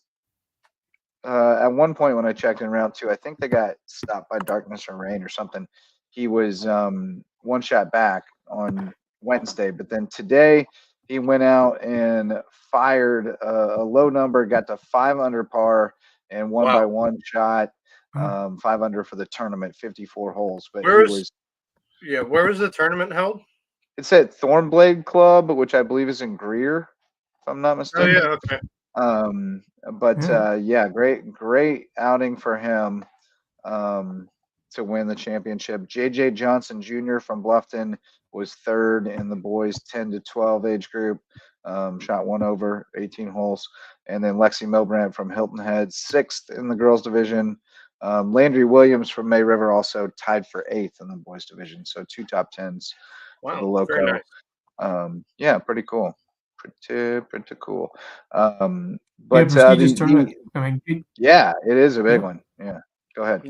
at one point when I checked in round 2, I think they got stopped by darkness or rain or something. He was one shot back on Wednesday, but then today he went out and fired a low number, got to 5 under par and won by one shot. 5 under for the tournament, 54 holes. But where was the tournament held? It's at Thornblade Club, which I believe is in Greer, if I'm not mistaken. Oh yeah, okay. Great outing for him to win the championship. JJ Johnson Jr. from Bluffton was third in the boys 10 to 12 age group, shot 1 over 18 holes. And then Lexi Milbrandt from Hilton Head, 6th in the girls division. Landry Williams from May River also tied for 8th in the boys division. So 2 top 10s for the Lowco. Very nice. Pretty cool. Pretty cool. But tournament. It is a big one. Yeah, go ahead.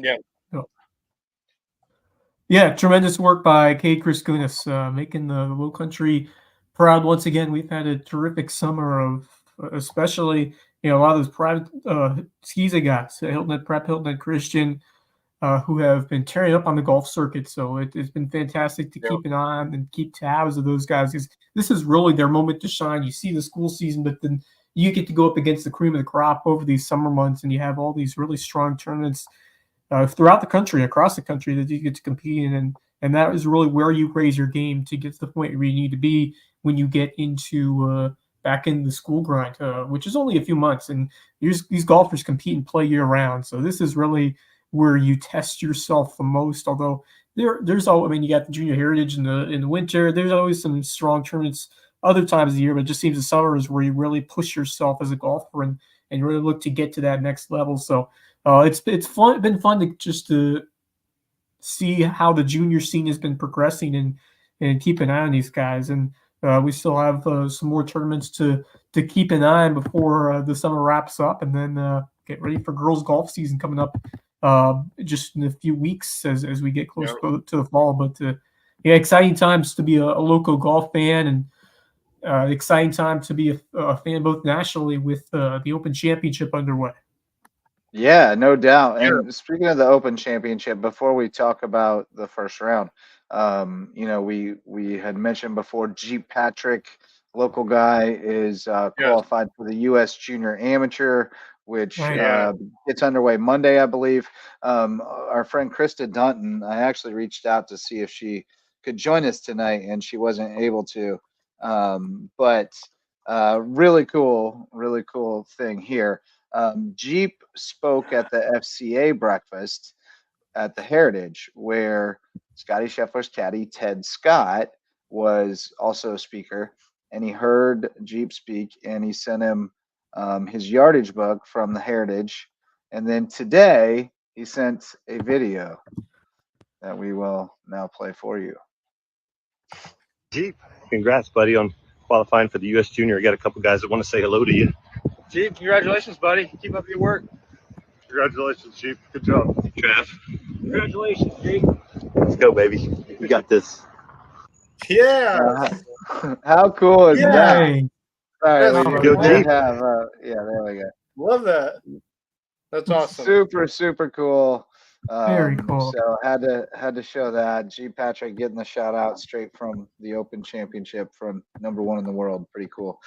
Yeah, tremendous work by Cade Kriskunas, making the Low Country proud once again. We've had a terrific summer of, especially a lot of those private SCISA guys, Hilton Head Prep, Hilton Head Christian, who have been tearing up on the golf circuit. So it's been fantastic to keep an eye on and keep tabs of those guys, because this is really their moment to shine. You see the school season, but then you get to go up against the cream of the crop over these summer months, and you have all these really strong tournaments throughout the country, across the country, that you get to compete in. And that is really where you raise your game to get to the point where you need to be when you get into back in the school grind, which is only a few months. And these golfers compete and play year round. So this is really where you test yourself the most. Although there's you got the Junior Heritage in the winter. There's always some strong tournaments other times of the year, but it just seems the summer is where you really push yourself as a golfer and really look to get to that next level. So it's been fun to just to see how the junior scene has been progressing and keep an eye on these guys. And we still have some more tournaments to keep an eye on before the summer wraps up, and then get ready for girls golf season coming up just in a few weeks as we get close to the fall. But exciting times to be a Lowco golf fan, and exciting time to be a fan both nationally with the Open Championship underway. Yeah, no doubt. And speaking of the Open Championship, before we talk about the first round, we had mentioned before, Jeep Patrick, local guy, is qualified for the U.S. Junior Amateur, which gets underway Monday, I believe. Our friend Krista Dunton, I actually reached out to see if she could join us tonight, and she wasn't able to. But really cool thing here. Jeep spoke at the FCA breakfast at the Heritage, where Scotty Scheffler's caddy, Ted Scott, was also a speaker, and he heard Jeep speak, and he sent him his yardage book from the Heritage. And then today he sent a video that we will now play for you. Jeep, congrats, buddy, on qualifying for the U.S. Junior. I got a couple guys that want to say hello to you. Chief, congratulations, buddy. Keep up your work. Congratulations, Chief. Good job. Trav. Congratulations, Chief. Let's go, baby. We got this. Yeah. How cool is that? Yay. Sorry, That's we go, did Chief. have. Yeah, there we go. Love that. That's awesome. Super cool. Very cool. So had to show that. G Patrick getting the shout out straight from the Open Championship from #1 in the world. Pretty cool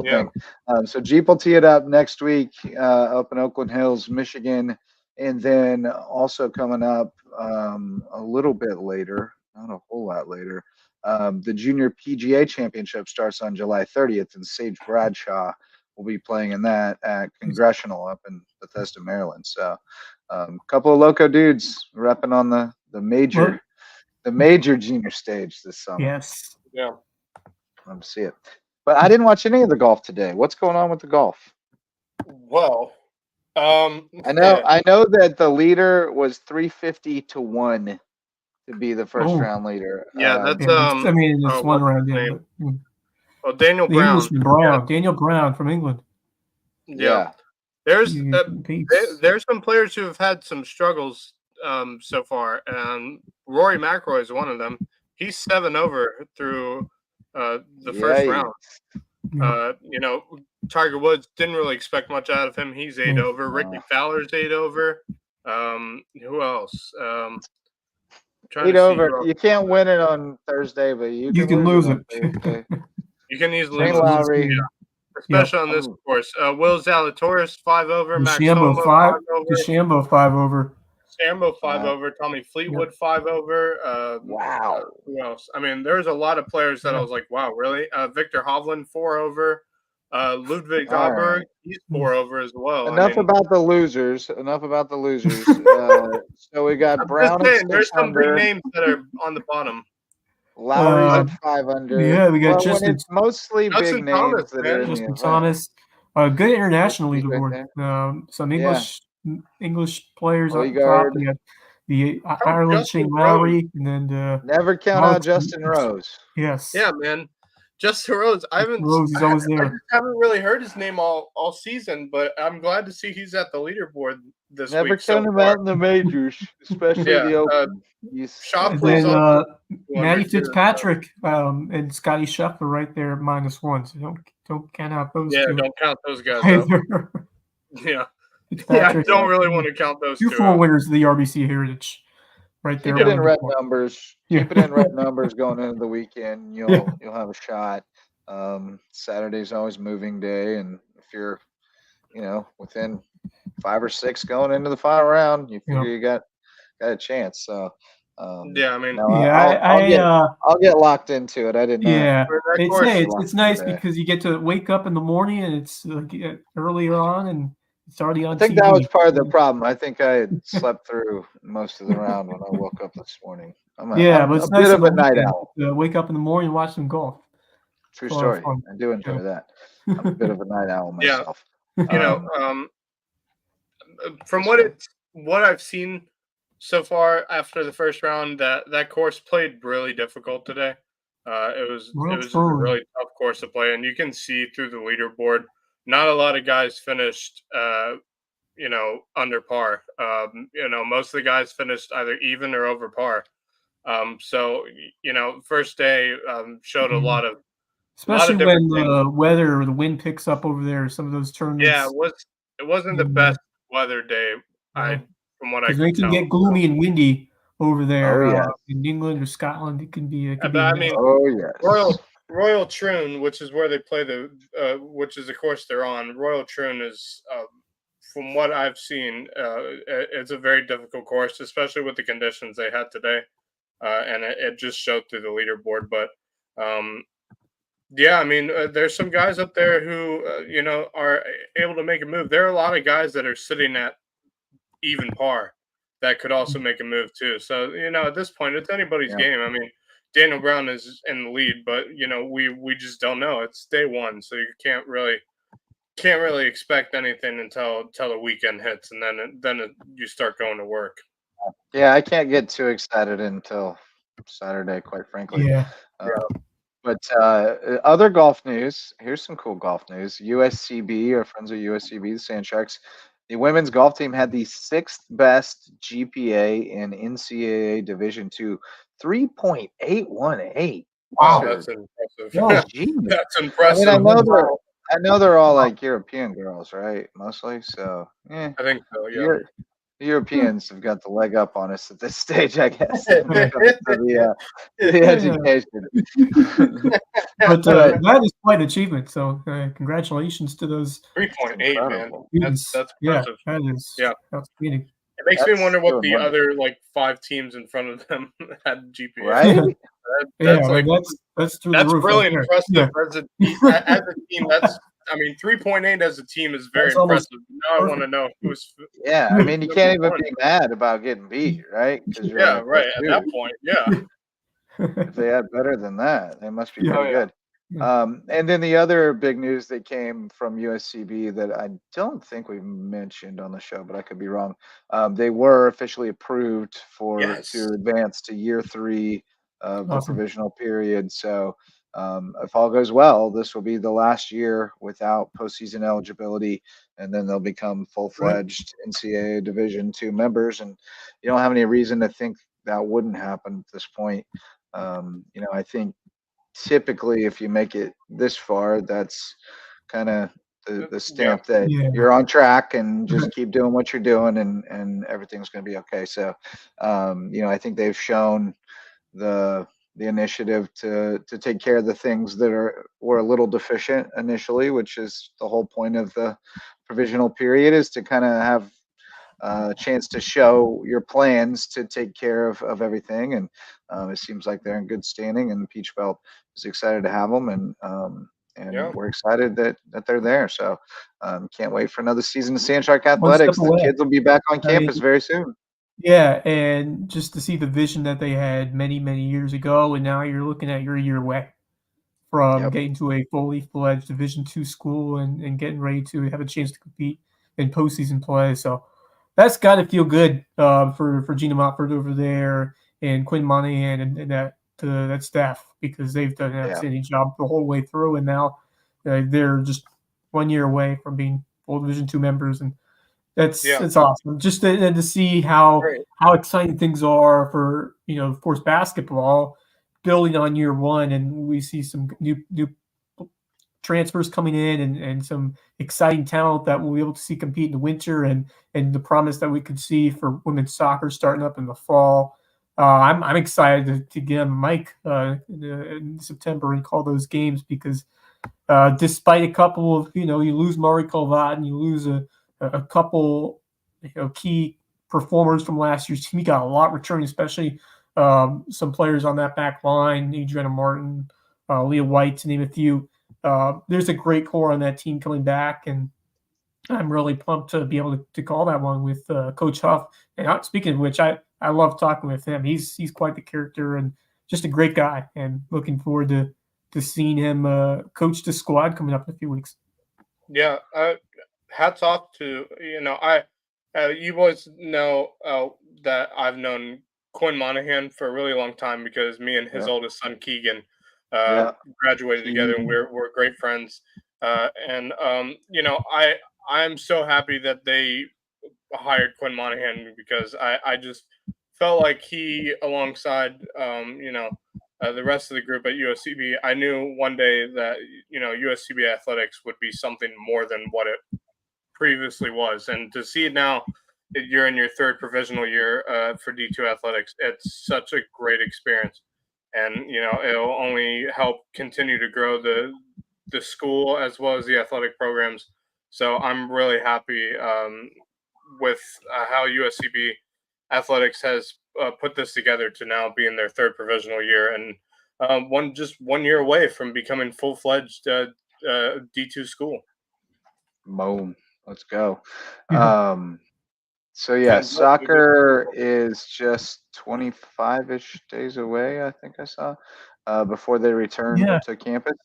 Yeah. thing. So Jeep will tee it up next week up in Oakland Hills, Michigan, and then also coming up a little bit later, not a whole lot later. The Junior PGA Championship starts on July 30th, and Sage Bradshaw will be playing in that at Congressional up in Bethesda, Maryland. So a couple of Lowco dudes repping on the major junior stage this summer. Yes. Yeah. Love to see it. But I didn't watch any of the golf today. What's going on with the golf? Well, I know that the leader was 350 to 1 to be the first round leader. Yeah, that's I mean, it's one what's round. his Yeah, name? but, Well, Daniel the Brown. Englishman Brown. Daniel Brown from England. Yeah. There's Peeps. there's some players who have had some struggles so far, and Rory McIlroy is one of them. He's 7 over through the first round. Tiger Woods didn't really expect much out of him. He's 8 over. Ricky Fowler's 8 over. Who else? 8 over. You can't win it on Thursday, but you can lose it. You can easily Shane lose Lowry. it, especially on this course. Will Zalatoris 5 over. Max DeChambeau Homa 5 over. DeChambeau 5 over. Sambo 5 over. Tommy Fleetwood 5 over. Wow. Who else? I mean, there's a lot of players that I was like, wow, really? Victor Hovland 4 over. Ludwig Garberg, he's 4 over as well. Enough about the losers. So we got Brown at 6 there's some big under. names that are on the bottom. Lowry's at 5 under. Yeah, we got Justin. It's mostly Justin big names Thomas, that man. are in the Justin event. Thomas. Good international He's right leaderboard. Some English players on Odegaard. top. You got the Ireland Shane Lowry, and then never count out Justin Rose. Yes. Yeah, man. Justin Rose. Rose is always there. I just haven't really heard his name all season, but I'm glad to see he's at the leaderboard this Never week. count him out in the majors, especially the Open. Shopley's And on Matty Fitzpatrick and Scotty Scheffler right there at -1. So don't count out those two. Yeah, don't count those guys out. Yeah. I don't really want to count those two. 4 winners of the RBC Heritage. Right there. Keep it in red numbers. Keep it in red numbers going into the weekend. You'll have a shot. Saturday's always moving day, and if you're, within 5 or 6 going into the final round, you figure you got a chance. So I mean, I'll get locked into it. I didn't. It's nice because you get to wake up in the morning and it's like earlier on and it's already on. I think TV. that was part of the problem. I think I had slept through most of the round when I woke up this morning. I'm but it's a nice bit of a night owl. Wake up in the morning and watch some golf. True story. I do enjoy that. I'm a bit of a night owl myself. From what I've seen so far after the first round, that course played really difficult today. It was a really tough course to play, and you can see through the leaderboard. Not a lot of guys finished, under par. Most of the guys finished either even or over par. First day showed a lot of, especially when the weather or the wind picks up over there. Some of those tournaments. Yeah, it wasn't the best weather day. From what I can tell, it can get gloomy and windy over there. In England or Scotland, it can be. Royal Troon, which is where they play which is the course they're on. Royal Troon is, from what I've seen, it's a very difficult course, especially with the conditions they had today, and it just showed through the leaderboard. But there's some guys up there who are able to make a move. There are a lot of guys that are sitting at even par that could also make a move too. So at this point, it's anybody's game. I mean, Daniel Brown is in the lead, but we just don't know. It's day one, so you can't really expect anything until the weekend hits, and then you start going to work. Yeah, I can't get too excited until Saturday, quite frankly. But other golf news. Here's some cool golf news. USCB, our friends at USCB, the Sand Sharks, the women's golf team had the 6th best GPA in NCAA Division II, 3.818. Wow, Those that's are impressive. Yeah. genius. That's I mean, impressive. I know they're all like European girls, right? Mostly. So, I think so. Yeah. You're, the Europeans have got the leg up on us at this stage, I guess, when it comes to the education. But that is quite an achievement. So congratulations to those 3.8, man. Incredible. That's students. Yeah, impressive. that is Yeah. outstanding. It makes me That's wonder what doing the wonders. other like 5 teams in front of them had GPA. Right? That's Yeah, like that's through the that's roof. really right there. impressive Yeah. as a team. That's I mean 3.8 as a team is very That's almost impressive. Now I want to know who's Yeah. I mean, you can't even one. be mad about getting beat, right? Because you're Yeah, only right. At that +2. point, yeah. If they had better than that, they must be Yeah. pretty Oh, yeah. good. And then the other big news that came from USCB that I don't think we mentioned on the show, but I could be wrong. They were officially approved Yes. to advance to year 3 of the Awesome. provisional period. So if all goes well, this will be the last year without postseason eligibility, and then they'll become full-fledged NCAA Division II members. And you don't have any reason to think that wouldn't happen at this point. I think typically if you make it this far, that's kind of the stamp that Yeah. you're on track and just keep doing what you're doing and everything's going to be okay. So, I think they've shown the initiative to take care of the things that were a little deficient initially, which is the whole point of the provisional period, is to kind of have a chance to show your plans to take care of everything. And it seems like they're in good standing, and Peach Belt is excited to have them, and Yeah. we're excited that they're there. So can't wait for another season of Sand Shark One step Athletics. The away. kids will be back on I mean, campus very soon. Yeah, and just to see the vision that they had many, many years ago, and now you're looking at you're a year away from Yep. getting to a fully fledged Division II school and getting ready to have a chance to compete in postseason play. So that's got to feel good for Gina Motford over there and Quinn Monahan and that staff, because they've done an outstanding job the whole way through, and now they're just 1 year away from being full Division II members, and it's awesome just to see how Great. exciting things are for of course basketball building on year 1, and we see some new transfers coming in and some exciting talent that we'll be able to see compete in the winter, and the promise that we could see for women's soccer starting up in the fall. I'm excited to get on the mic in September and call those games, because despite a couple of you lose Murray Colvat and you lose a couple key performers from last year's team, you got a lot returning, especially some players on that back line, Adriana Martin, Leah White, to name a few. There's a great core on that team coming back, and I'm really pumped to be able to call that one with Coach Huff. And speaking of which, I love talking with him. He's quite the character and just a great guy, and looking forward to seeing him coach the squad coming up in a few weeks. Yeah, hats off to you boys know that I've known Quinn Monahan for a really long time, because me and his oldest son Keegan graduated together, and we're great friends. I'm so happy that they hired Quinn Monahan, because I just felt like he, alongside the rest of the group at USCB, I knew one day that USCB athletics would be something more than what it previously was. And to see it now, you're in your 3rd provisional year for D2 athletics, it's such a great experience, and it'll only help continue to grow the school as well as the athletic programs. So I'm really happy with how USCB athletics has put this together to now be in their 3rd provisional year, and 1 year away from becoming full-fledged D2 school. Boom. Let's go. So yeah, soccer is just 25-ish days away, I think I saw, before they return to campus.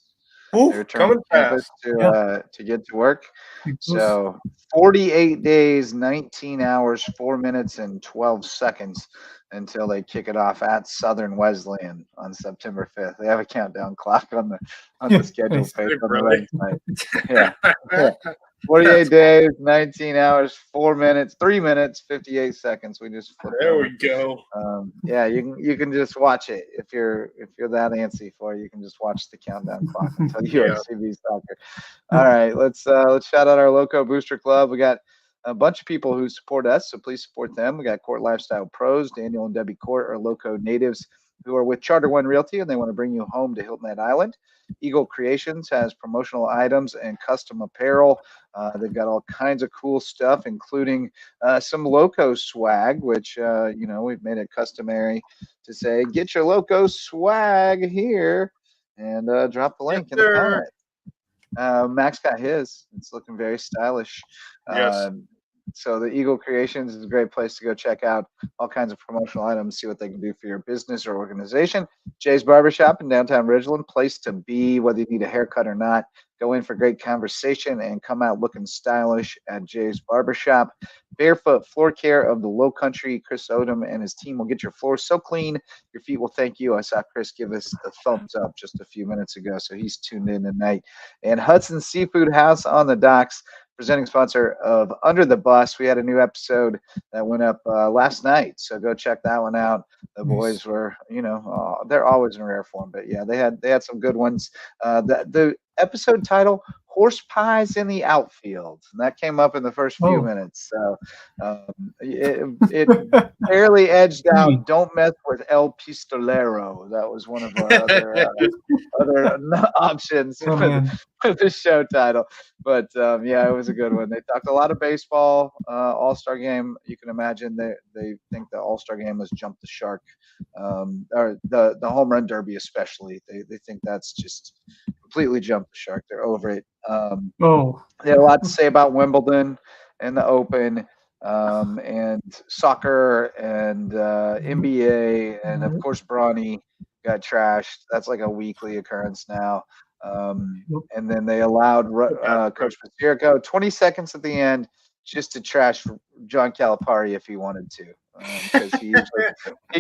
They return to campus to get to work. So 48 days, 19 hours, 4 minutes, and 12 seconds until they kick it off at Southern Wesleyan on September 5th. They have a countdown clock on the schedule page on the website. Yeah. 48 days, 19 hours, 4 minutes, 3 minutes, 58 seconds. We just flipped There over. we go. Yeah, you can just watch it if you're that antsy for it. You can just watch the countdown clock until USCB soccer. All right, let's shout out our Lowco Booster Club. We got a bunch of people who support us, so please support them. We got Court Lifestyle Pros. Daniel and Debbie Court are Lowco natives who are with Charter One Realty, and they want to bring you home to Hilton Head Island. Eagle Creations has promotional items and custom apparel. They've got all kinds of cool stuff, including some Lowco swag, which we've made it customary to say, get your Lowco swag here, and drop the link in the comment. Max got his. It's looking very stylish. Yes. So the Eagle Creations is a great place to go check out all kinds of promotional items, see what they can do for your business or organization. Jay's Barbershop in downtown Ridgeland, place to be, whether you need a haircut or not. Go in for great conversation and come out looking stylish at Jay's Barbershop. Barefoot Floor Care of the Low Country. Chris Odom and his team will get your floor so clean, your feet will thank you. I saw Chris give us a thumbs up just a few minutes ago, so he's tuned in tonight. And Hudson Seafood House on the docks, presenting sponsor of Under the Bus. We had a new episode that went up last night, so go check that one out. The boys were, they're always in rare form, but yeah, they had some good ones. The episode title, Horse Pies in the Outfield, and that came up in the first few minutes. So it barely edged out. Don't mess with El Pistolero. That was one of our other options for the show title. But yeah, it was a good one. They talked a lot of baseball, All-Star Game. You can imagine they think the All-Star Game was Jump the Shark, or the Home Run Derby especially. They think that's just completely jumped the shark. They're over it. They had a lot to say about Wimbledon and the Open, and soccer and NBA, and of course Bronny got trashed. That's like a weekly occurrence now. And then they allowed Coach Pasirico 20 seconds at the end just to trash John Calipari if he wanted to, because he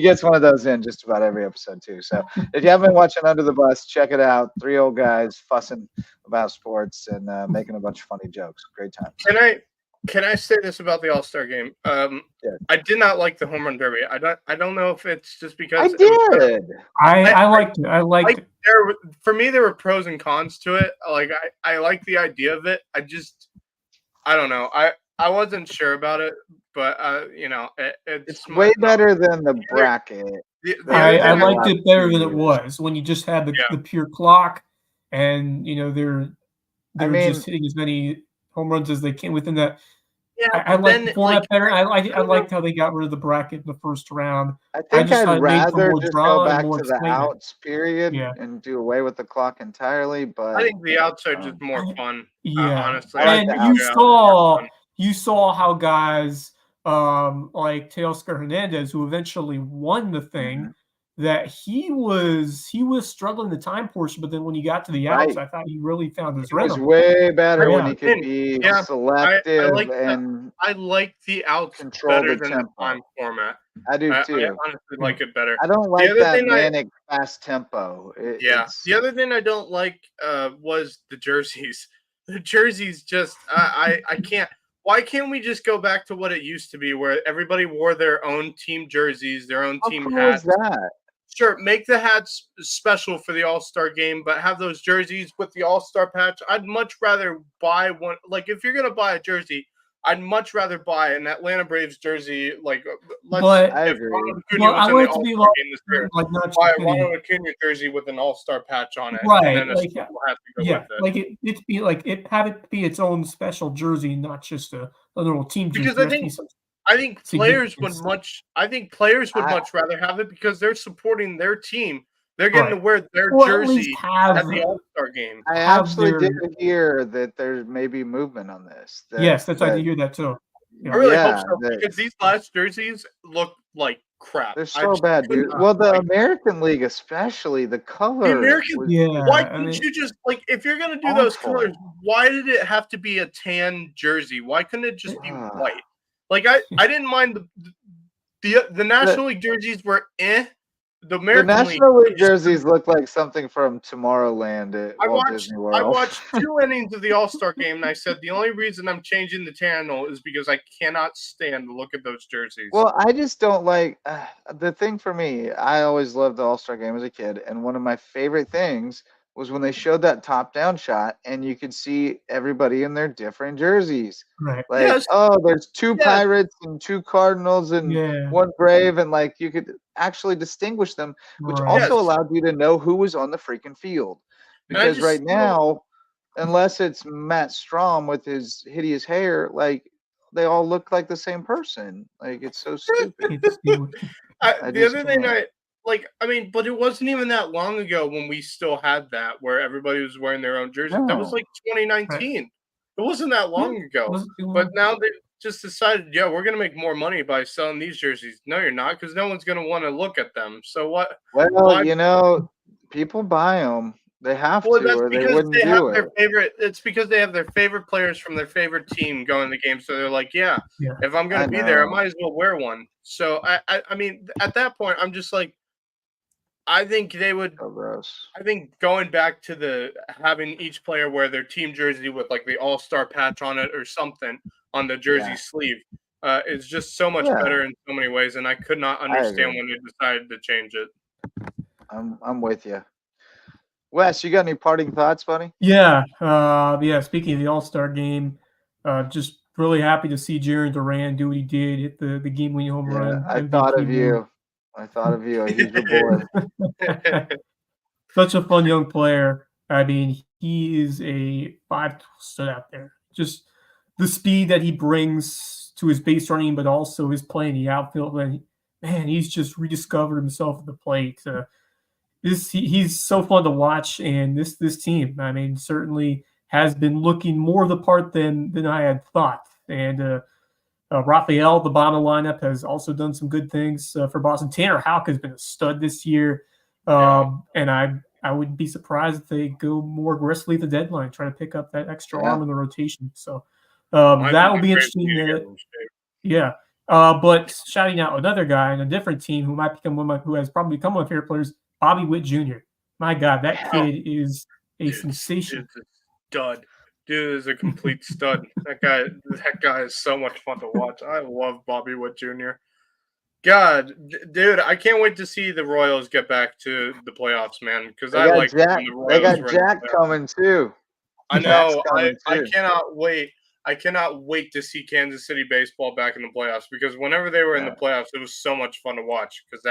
gets one of those in just about every episode too. So if you haven't been watching Under the Bus, check it out. 3 old guys fussing about sports and making a bunch of funny jokes. Great time. Can I say this about the All-Star Game? I did not like the Home Run Derby. I don't know if it's just because I did. I liked it. I liked it. For me, there were pros and cons to it. Like I like the idea of it. I don't know. I wasn't sure about it, but it's way better than the bracket. I liked it better than it was when you just had the pure clock, and they're just hitting as many home runs as they can within that. Yeah, I like the format better. I liked how they got rid of the bracket in the first round. I think I'd rather just go back to the outs period and do away with the clock entirely. But I think the outs are just more fun. Honestly, and you saw how guys like Teoscar Hernandez, who eventually won the thing, that he was struggling the time portion, but then when he got to the outs, I thought he really found his rhythm. It was way better when he could be selective I like the outs control better the than tempo. the time format. I do too. I honestly like it better. I don't like that manic fast tempo. The other thing I don't like was the jerseys. The jerseys just I can't. Why can't we just go back to what it used to be, where everybody wore their own team jerseys, their own team hats? How cool is that? Sure, make the hats special for the All-Star Game, but have those jerseys with the All-Star patch. I'd much rather buy one. Like, if you're going to buy a jersey, I'd much rather buy an Atlanta Braves jersey. Like, I agree. I want it to be like not buy a Ronald Acuna jersey with an All-Star patch on it. Right. And then has to go with it. Like it be like it have it be its own special jersey, not just a little team jersey. Because I think players would much rather have it because they're supporting their team. They're getting to wear their jersey at the All-Star Game. I actually did hear that there may be movement on this. Yes, I did hear that too. I really hope so, because these last jerseys look like crap. They're so bad, dude. could not Well, the like American League, especially, the the color American. was Yeah, Why I couldn't mean, you just like if you're gonna do those colors? awful. Why did it have to be a tan jersey? Why couldn't it just be Ugh. white? Like I didn't mind the National League jerseys were The The American League. National League jerseys look like something from Tomorrowland at Walt Disney I World. watched 2 innings of the All-Star game, and I said the only reason I'm changing the Tannel is because I cannot stand the look at those jerseys. Well, I just don't like the thing for me. I always loved the All-Star game as a kid, and one of my favorite things was when they showed that top-down shot, and you could see everybody in their different jerseys. right. Like, Yes. oh, there's 2 Yes. Pirates and 2 Cardinals and Yeah. 1 Brave, and like you could actually distinguish them, which Right. also Yes. allowed you to know who was on the freaking field. And I Because just right now, unless it's Matt Strom with his hideous hair, like they all look like the same person. Like it's so stupid. It's stupid. I the just other thing can't. but it wasn't even that long ago when we still had that where everybody was wearing their own jersey. That was No. like 2019. It wasn't that long ago. It But now they just decided, yeah, we're gonna make more money by selling these jerseys. No, you're not, because no one's gonna want to look at them. So what? Well, Why? you know, people buy them. They have Well, to, that's or they because wouldn't they have do their it. favorite. It's because they have their favorite players from their favorite team going to the game. So they're like, yeah, Yeah. if I'm I gonna be there, I know. might as well wear one. So I mean, at that point, I'm just like, I think they would. So gross. I think going back to the having each player wear their team jersey with like the all-star patch on it or something on the jersey Yeah. sleeve is just so much Yeah. better in so many ways, and I could not I understand agree. when they decided to change it. I'm with you. Wes, you got any parting thoughts, buddy? Yeah. Speaking of the All-Star game, just really happy to see Jarrett Duran do what he did, hit the game-winning home Yeah, run. I thought of MVP you. I thought of you. He's your boy. move. Such a fun young player. I mean, he is a 5 stood out there. Just the speed that he brings to his base running, but also his play in the outfield. And man, he's just rediscovered himself at the plate. He's so fun to watch, and this team, I mean, certainly has been looking more the part than I had thought. And Raphael, the bottom lineup, has also done some good things for Boston. Tanner Houck has been a stud this year, and I wouldn't be surprised if they go more aggressively at the deadline, try to pick up that extra arm in the rotation. So that will be interesting. Yeah. But shouting out another guy on a different team who might become who has probably become one of my favorite players, Bobby Witt Jr. My God, that kid is a sensation. Dude's a stud. Dude is a complete stud. That guy is so much fun to watch. I love Bobby Witt Jr. God, dude, I can't wait to see the Royals get back to the playoffs, man. Because I like Jack. when the Royals They got run Jack the playoffs. coming too. I Jack's know. coming I too. cannot wait. I cannot wait to see Kansas City baseball back in the playoffs, because whenever they were in the playoffs, it was so much fun to watch, because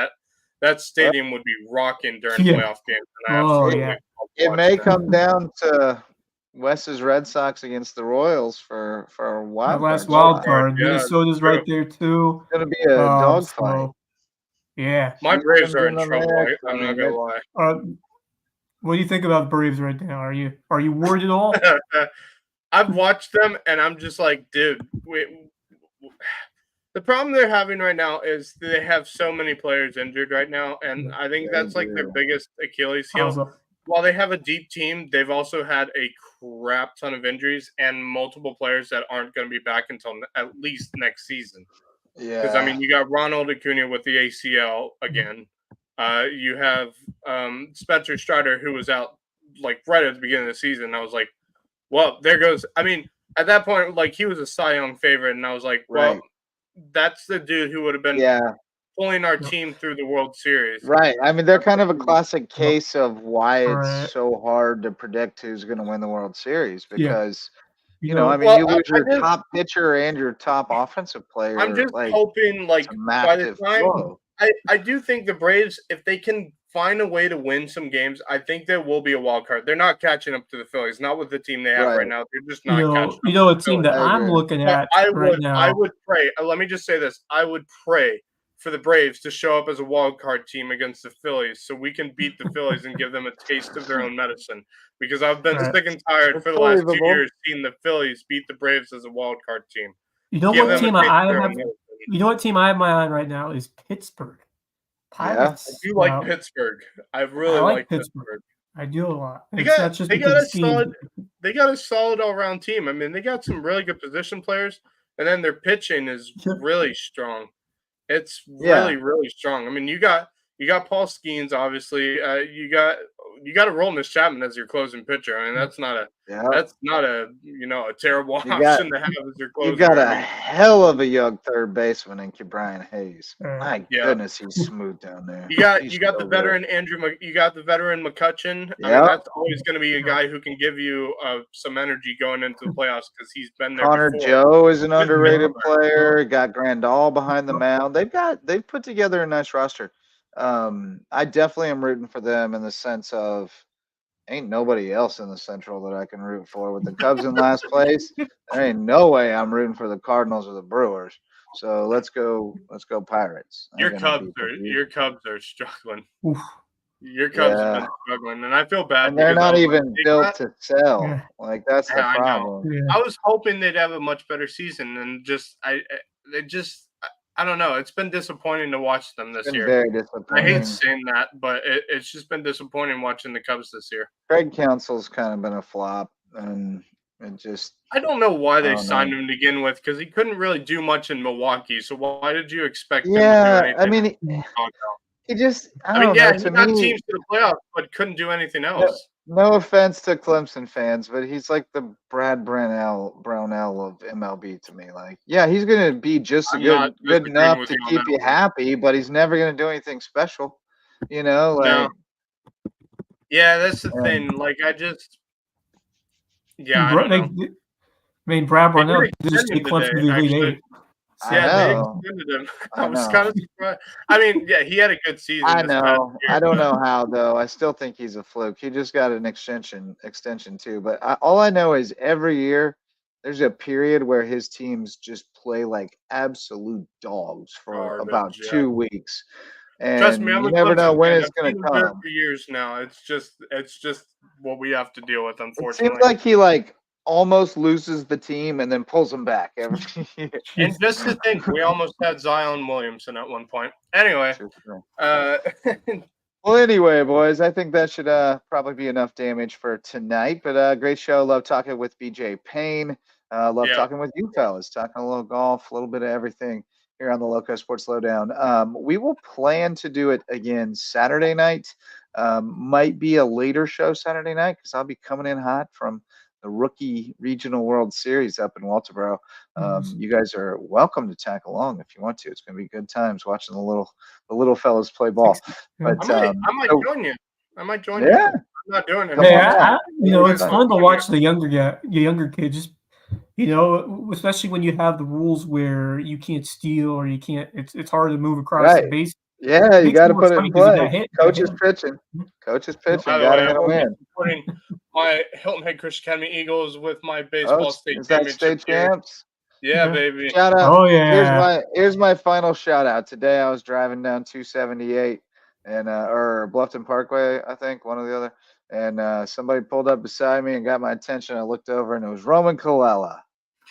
that stadium would be rocking during playoff games. And I absolutely love It watching may that. come down to Wes's Red Sox against the Royals for a wild last card. wild card. Yeah, Minnesota's right there too. It's gonna be a dogfight. Yeah. My Braves are in Houston's in the trouble. mix. I'm not gonna lie. What do you think about the Braves right now? Are you worried at all? I've watched them, and I'm just like, dude. The problem they're having right now is they have so many players injured right now, and I think that's like their biggest Achilles heel. While they have a deep team, they've also had a crap ton of injuries and multiple players that aren't going to be back until at least next season. Yeah. Because, I mean, you got Ronald Acuna with the ACL again. You have Spencer Strider, who was out like right at the beginning of the season. I was like, well, there goes. I mean, at that point, like, he was a Cy Young favorite, and I was like, well, that's the dude who would have been pulling our team through the World Series. Right. I mean, they're kind of a classic case of why it's so hard to predict who's going to win the World Series, because you know, I mean, you lose your top pitcher and your top offensive player. I'm just like, hoping, like, by the time blow. I do think the Braves, if they can find a way to win some games, I think there will be a wild card. They're not catching up to the Phillies, not with the team they have right now. They're just not catching up. You know, a team that I'm looking at right now. I would pray. Let me just say this. I would pray for the Braves to show up as a wild card team against the Phillies, so we can beat the Phillies and give them a taste of their own medicine. Because I've been sick and tired for the last 2 years seeing the Phillies beat the Braves as a wild card team. You know what team I have? You know what team I have my eye on right now is Pittsburgh Pirates. I do like Pittsburgh. I really like Pittsburgh. I do a lot. They got a solid all-around team. I mean, they got some really good position players, and then their pitching is really strong. It's really, really strong. I mean, you got Paul Skeens, obviously. You got Aroldis Chapman as your closing pitcher. I mean, that's not a terrible option to have as your closer. You got a hell of a young third baseman in Brian Hayes. My goodness, he's smooth down there. You got the veteran you got the veteran McCutcheon. I mean, that's always going to be a guy who can give you some energy going into the playoffs because he's been there. Connor before. Joe is an underrated player. Got Grandal behind the mound. They've put together a nice roster. I definitely am rooting for them in the sense of ain't nobody else in the Central that I can root for. With the Cubs in last place, there ain't no way I'm rooting for the Cardinals or the Brewers. So let's go Pirates. Your Cubs are struggling. Oof. Your Cubs have been struggling, and I feel bad. And they're not even built to sell. Yeah. Like that's the problem. I was hoping they'd have a much better season, and I don't know. It's been disappointing to watch them this year. Very disappointing. I hate saying that, but it's just been disappointing watching the Cubs this year. Craig Counsell's kind of been a flop, and it just – I don't know why they signed him to begin with because he couldn't really do much in Milwaukee. So why did you expect him to do anything? I mean, he just – he got teams to the playoffs but couldn't do anything else. No offense to Clemson fans, but he's like the Brad Brownell of MLB to me. Like, yeah, he's going to be just good enough to keep you happy, but he's never going to do anything special. You know, like. No. Yeah, that's the thing. Like, I don't know. I mean, Brad Brownell just take Clemson to the Elite Eight. They extended him. I was kind of surprised. I mean, yeah, he had a good season. I know. I don't know how, though. I still think he's a fluke. He just got an extension too. But all I know is every year there's a period where his teams just play like absolute dogs for about 2 weeks. And trust me, you never know when it's going to come. For years now, it's just what we have to deal with, unfortunately. It seems like he almost loses the team and then pulls them back every year. And just to think, we almost had Zion Williamson at one point. Anyway. Well, anyway, boys, I think that should probably be enough damage for tonight. But great show. Love talking with BJ Payne. Love talking with you fellas. Talking a little golf, a little bit of everything here on the Loco Sports Lowdown. We will plan to do it again Saturday night. Might be a later show Saturday night because I'll be coming in hot from the Rookie Regional World Series up in Walterboro. You guys are welcome to tag along if you want to. It's going to be good times watching the little fellas play ball. But I might join you. I might join you. Yeah, I'm not doing it. It's fun to watch the younger kids. Especially when you have the rules where you can't steal or you can't. It's hard to move across the base. Yeah, you got to put it in play. Coach is pitching. Got to win. Supporting my Hilton Head Academy Eagles with my baseball state champs. Yeah, baby. Shout out. Oh yeah. Here's my final shout out. Today I was driving down 278 and or Bluffton Parkway, I think, one or the other, and somebody pulled up beside me and got my attention. I looked over and it was Roman Colella,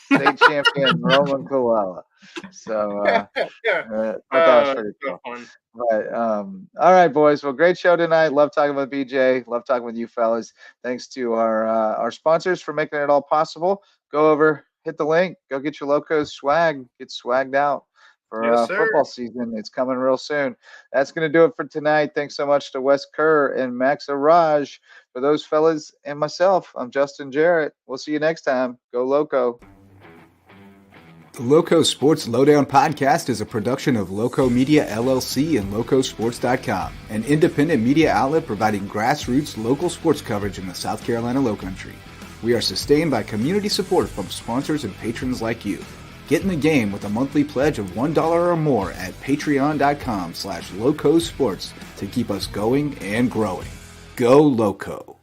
state champion Roman Colella. So I thought that was pretty cool. But all right, boys. Well, great show tonight. Love talking with BJ. Love talking with you fellas. Thanks to our sponsors for making it all possible. Go over, hit the link, go get your Locos swag, get swagged out for football season. It's coming real soon. That's going to do it for tonight. Thanks so much to Wes Kerr and Max Arraj. For those fellas and myself, I'm Justin Jarrett. We'll see you next time. Go Lowco. The Lowco Sports Lowdown podcast is a production of Lowco Media LLC and LowcoSports.com, an independent media outlet providing grassroots local sports coverage in the South Carolina Lowcountry. We are sustained by community support from sponsors and patrons like you. Get in the game with a monthly pledge of $1 or more at patreon.com/LowcoSports to keep us going and growing. Go Lowco.